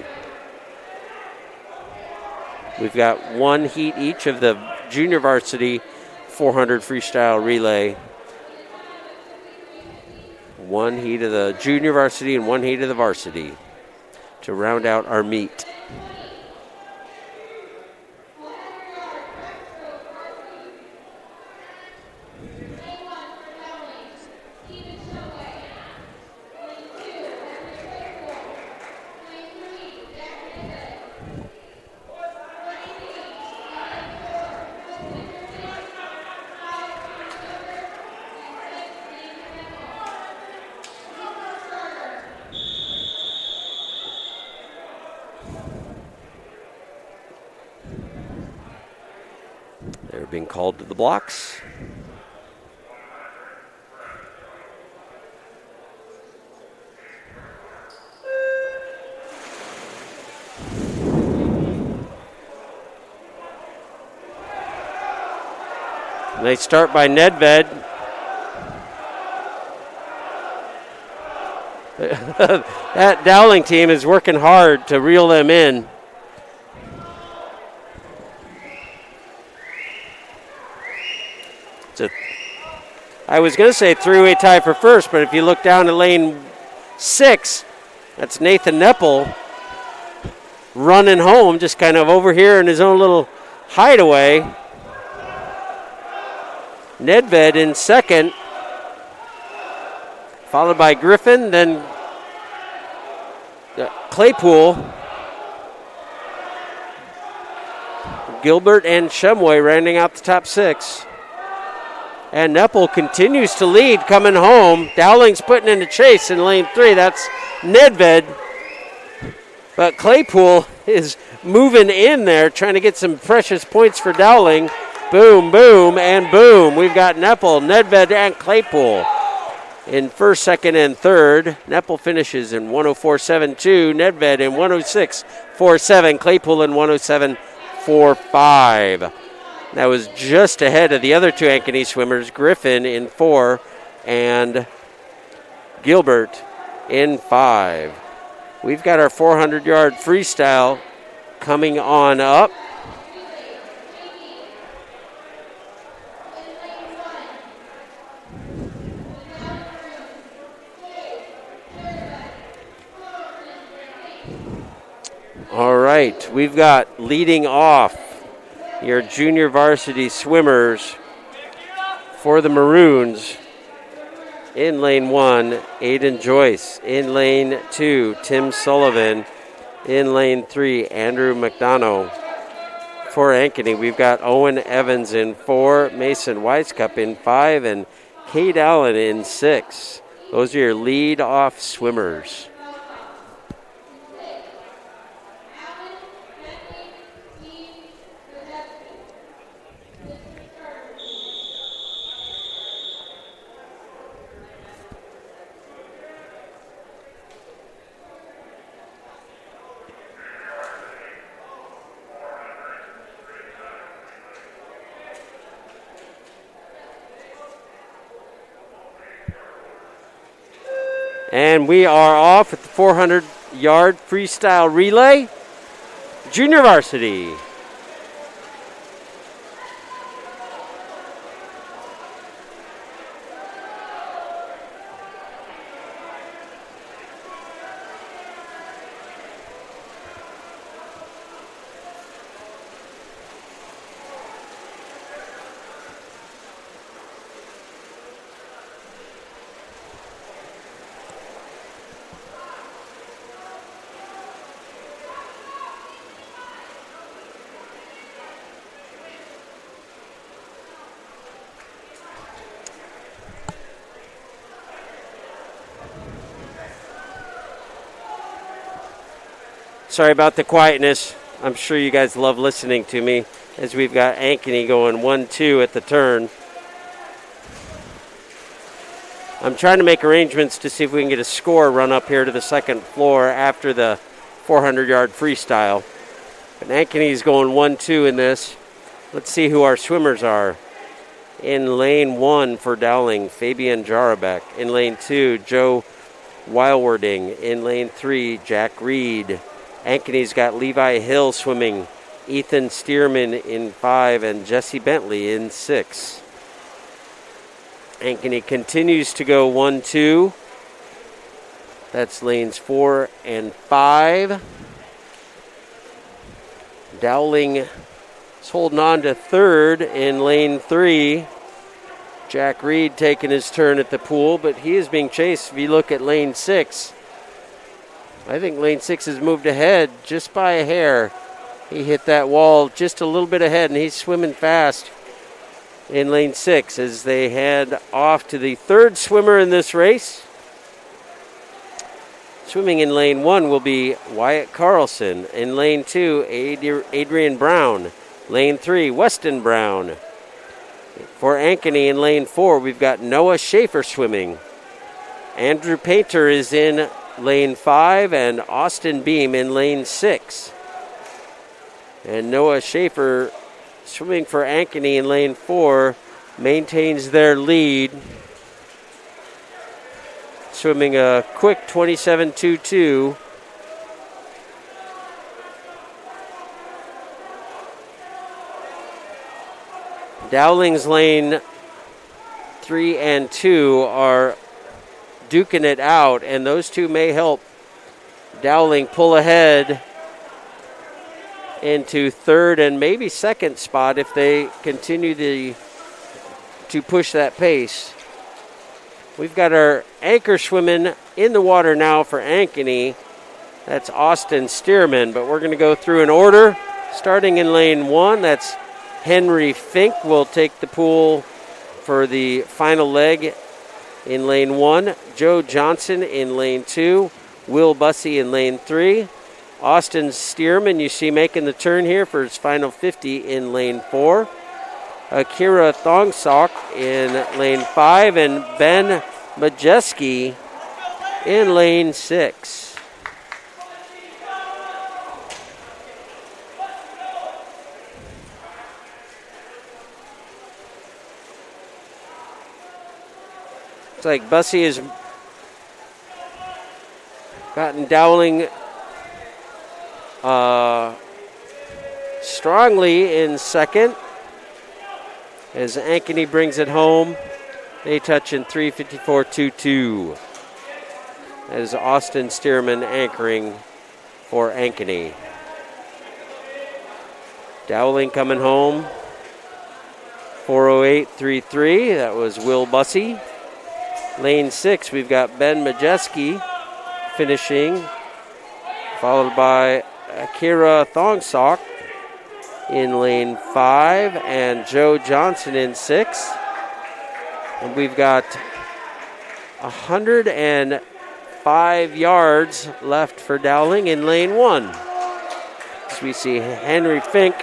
We've got one heat each of the junior varsity 400 freestyle relay. One heat of the junior varsity and one heat of the varsity to round out our meet. They're being called to the blocks. They start by Nedved. That Dowling team is working hard to reel them in. I was going to say three-way tie for first, but if you look down to lane 6, that's Nathan Neppel running home, just kind of over here in his own little hideaway. Nedved in second, followed by Griffin, then Claypool, Gilbert, and Shumway rounding out the top 6. And Neppel continues to lead coming home. Dowling's putting in the chase in lane 3. That's Nedved. But Claypool is moving in there, trying to get some precious points for Dowling. Boom, boom, and boom. We've got Neppel, Nedved, and Claypool in first, second, and third. Neppel finishes in 104.72. Nedved in 106.47. Claypool in 107.45. That was just ahead of the other two Ankeny swimmers, Griffin in 4 and Gilbert in 5. We've got our 400-yard freestyle coming on up. All right, we've got leading off your junior varsity swimmers for the Maroons. In lane 1, Aiden Joyce. In lane 2, Tim Sullivan. In lane 3, Andrew McDonough. For Ankeny, we've got Owen Evans in 4, Mason Weiskup in 5, and Kate Allen in 6. Those are your lead-off swimmers. And we are off at the 400-yard freestyle relay, junior varsity. Sorry about the quietness. I'm sure you guys love listening to me as we've got Ankeny going 1-2 at the turn. I'm trying to make arrangements to see if we can get a score run up here to the second floor after the 400-yard freestyle. But Ankeny's going 1-2 in this. Let's see who our swimmers are. In lane 1 for Dowling, Fabian Jarabek. In lane 2, Joe Wildwarding. In lane 3, Jack Reed. Ankeny's got Levi Hill swimming, Ethan Stearman in 5, and Jesse Bentley in 6. Ankeny continues to go 1-2. That's lanes 4 and 5. Dowling is holding on to third in lane 3. Jack Reed taking his turn at the pool, but he is being chased. If you look at lane 6, I think lane 6 has moved ahead just by a hair. He hit that wall just a little bit ahead, and he's swimming fast in lane 6 as they head off to the third swimmer in this race. Swimming in lane 1 will be Wyatt Carlson. In lane 2, Adrian Brown. Lane 3, Weston Brown. For Ankeny in lane 4, we've got Noah Schaefer swimming. Andrew Painter is in lane 5 and Austin Beam in lane 6. And Noah Schaefer swimming for Ankeny in lane 4 maintains their lead. Swimming a quick 27.22. Dowling's lane 3 and 2 are duking it out, and those two may help Dowling pull ahead into third and maybe second spot if they continue to push that pace. We've got our anchor swimming in the water now for Ankeny. That's Austin Stearman, but we're going to go through an order. Starting in lane 1, that's Henry Fink will take the pool for the final leg in lane 1. Joe Johnson in lane 2. Will Bussey in lane 3. Austin Stearman, you see making the turn here for his final 50 in lane 4. Akira Thongsock in lane 5. And Ben Majeski in lane 6. Looks like Bussey has gotten Dowling strongly in second as Ankeny brings it home. They touch in 3:54.22 as Austin Stearman anchoring for Ankeny. Dowling coming home 4:08.33. That was Will Bussey. Lane 6, we've got Ben Majeski finishing, followed by Akira Thongsock in lane 5 and Joe Johnson in 6. And we've got 105 yards left for Dowling in lane 1. So we see Henry Fink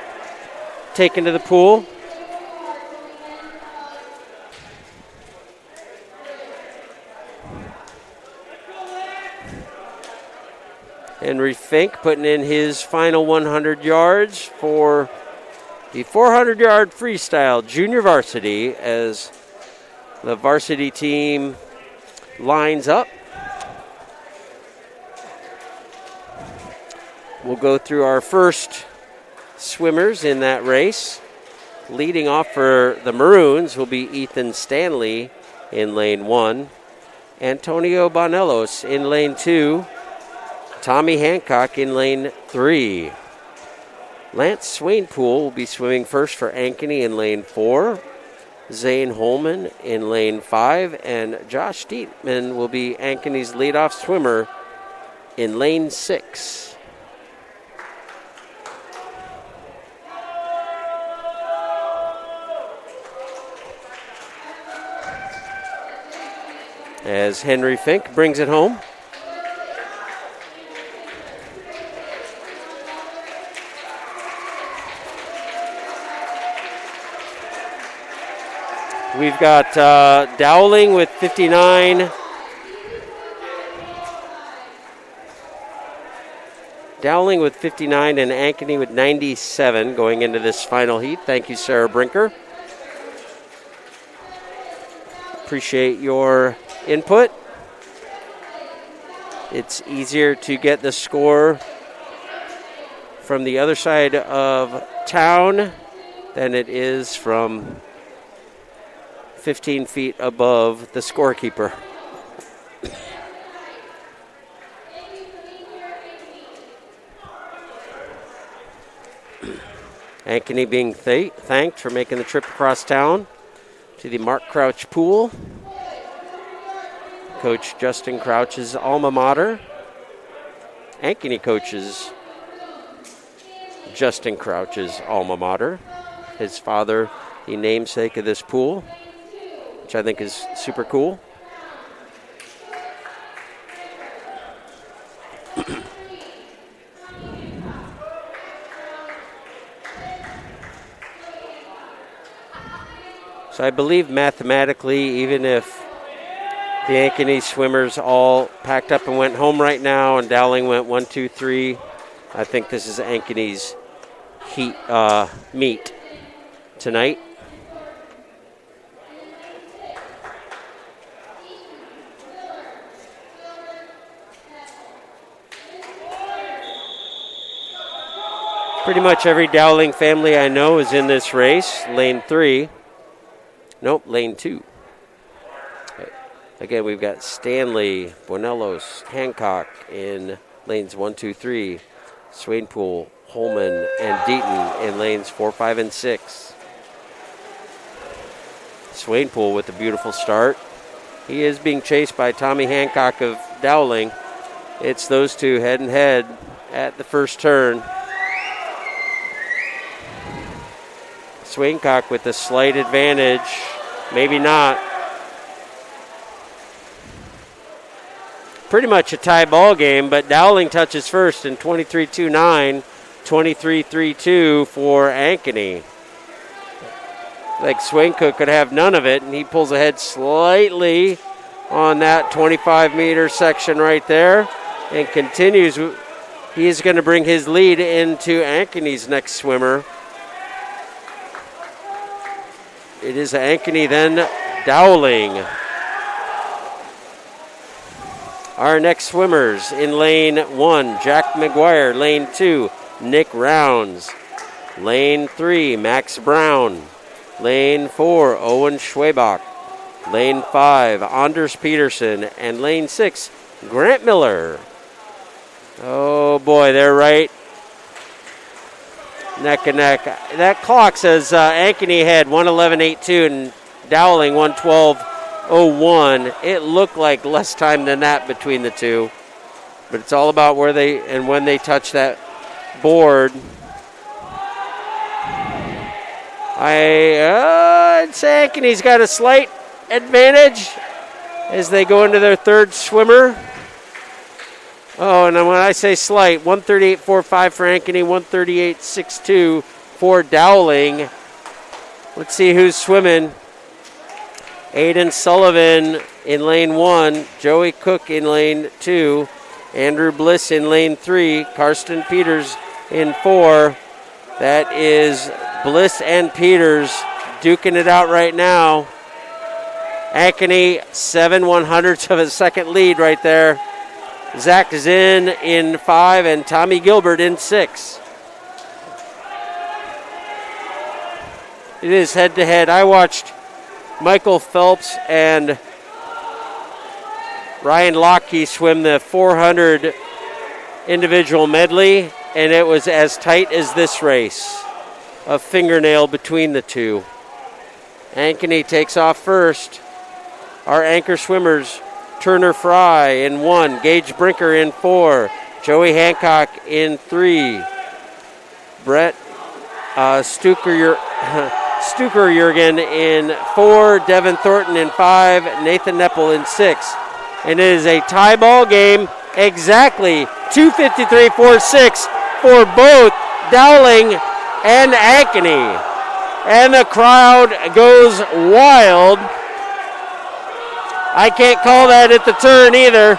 taken to the pool. Henry Fink putting in his final 100 yards for the 400-yard freestyle junior varsity as the varsity team lines up. We'll go through our first swimmers in that race. Leading off for the Maroons will be Ethan Stanley in lane 1. Antonio Bonellos in lane 2. Tommy Hancock in lane 3. Lance Swainpool will be swimming first for Ankeny in lane 4. Zane Holman in lane 5. And Josh Dietman will be Ankeny's leadoff swimmer in lane 6. As Henry Fink brings it home. We've got Dowling with 59. Dowling with 59 and Ankeny with 97 going into this final heat. Thank you, Sarah Brinker. Appreciate your input. It's easier to get the score from the other side of town than it is from 15 feet above the scorekeeper. Ankeny being thanked for making the trip across town to the Mark Crouch Pool. Coach Justin Crouch's alma mater. Ankeny coaches Justin Crouch's alma mater. His father, the namesake of this pool, which I think is super cool. So I believe mathematically, even if the Ankeny swimmers all packed up and went home right now and Dowling went 1, 2, 3, I think this is Ankeny's heat meet tonight. Pretty much every Dowling family I know is in this race. Lane 3. Nope, lane 2. Again, we've got Stanley, Bonellos, Hancock in lanes 1, 2, 3. Swainpool, Holman, and Deaton in lanes 4, 5, and 6. Swainpool with a beautiful start. He is being chased by Tommy Hancock of Dowling. It's those two head and head at the first turn. Swaincock with a slight advantage. Maybe not. Pretty much a tie ball game, but Dowling touches first in 23-2-9, 23-3-2 for Ankeny. Like Swaincook could have none of it, and he pulls ahead slightly on that 25-meter section right there and continues. He is going to bring his lead into Ankeny's next swimmer. It is Ankeny, then Dowling. Our next swimmers in lane 1, Jack McGuire. Lane 2, Nick Rounds. Lane 3, Max Brown. Lane 4, Owen Schwabach. Lane 5, Anders Peterson. And lane 6, Grant Miller. Oh boy, they're right neck and neck. That clock says Ankeny had 1:11.82 and Dowling 1:12.01. It looked like less time than that between the two, but it's all about where they and when they touch that board. I'd say Ankeny's got a slight advantage as they go into their third swimmer. Oh, and when I say slight, 138.45 for Ankeny, 138.62 for Dowling. Let's see who's swimming. Aiden Sullivan in lane 1, Joey Cook in lane 2, Andrew Bliss in lane 3, Karsten Peters in 4. That is Bliss and Peters duking it out right now. Ankeny 7/100ths of a second lead right there. Zach Zinn in 5 and Tommy Gilbert in 6. It is head-to-head. I watched Michael Phelps and Ryan Lochte swim the 400 individual medley, and it was as tight as this race. A fingernail between the two. Ankeny takes off first. Our anchor swimmers, Turner Fry in 1, Gage Brinker in 4, Joey Hancock in 3, Brett Stuker-Jurgen in 4, Devin Thornton in 5, Nathan Neppel in 6. And it is a tie ball game, exactly 2:53.46 for both Dowling and Ankeny. And the crowd goes wild. I can't call that at the turn either.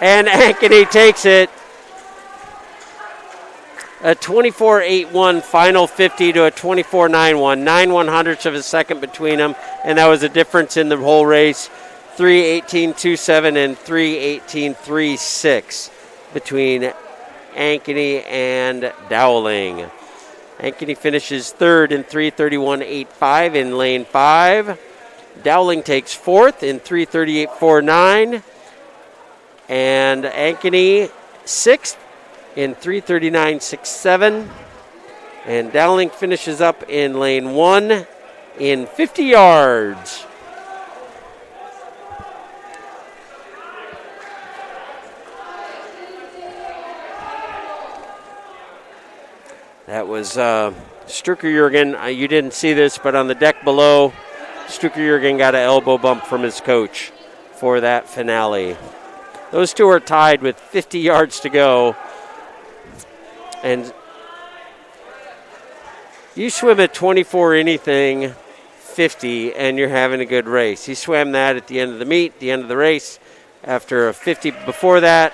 And Ankeny takes it. A 24-8-1 final 50 to a 24-9-1. 9/100ths of a second between them, and that was the difference in the whole race. 3:18.27 and 3:18.36 between Ankeny and Dowling. Ankeny finishes third in 3:31.85 in lane 5. Dowling takes fourth in 3:38.49. And Ankeny sixth in 3:39.67. And Dowling finishes up in lane 1 in 50 yards. That was Strucker-Jurgen. You didn't see this, but on the deck below, Strucker-Jurgen got an elbow bump from his coach for that finale. Those two are tied with 50 yards to go. And you swim at 24 anything, 50, and you're having a good race. He swam that at the end of the meet, the end of the race, after a 50 before that.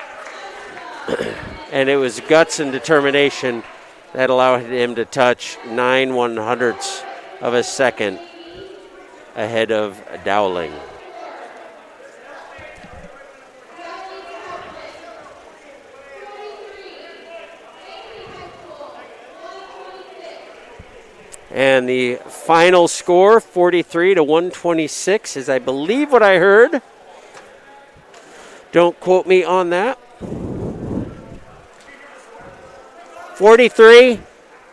And it was guts and determination that allowed him to touch 9/100ths of a second ahead of Dowling. And the final score, 43 to 126, is I believe what I heard. Don't quote me on that. 43,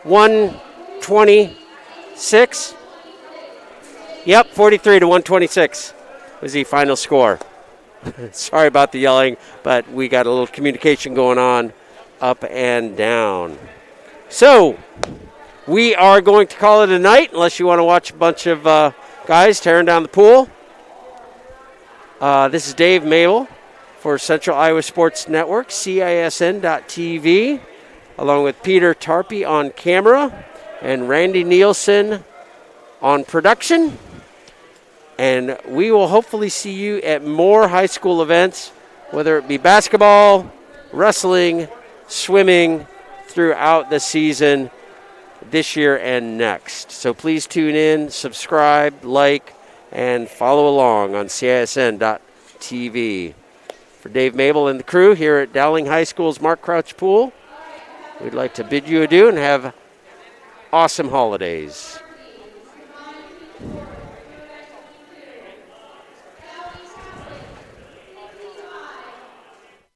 126. Yep, 43 to 126 was the final score. Sorry about the yelling, but we got a little communication going on up and down. So, we are going to call it a night, unless you want to watch a bunch of guys tearing down the pool. This is Dave Mabel for Central Iowa Sports Network, CISN.TV, along with Peter Tarpey on camera and Randy Nielsen on production. And we will hopefully see you at more high school events, whether it be basketball, wrestling, swimming, throughout the season this year and next. So please tune in, subscribe, like, and follow along on CISN.TV. For Dave Mabel and the crew here at Dowling High School's Mark Crouch Pool, we'd like to bid you adieu and have awesome holidays.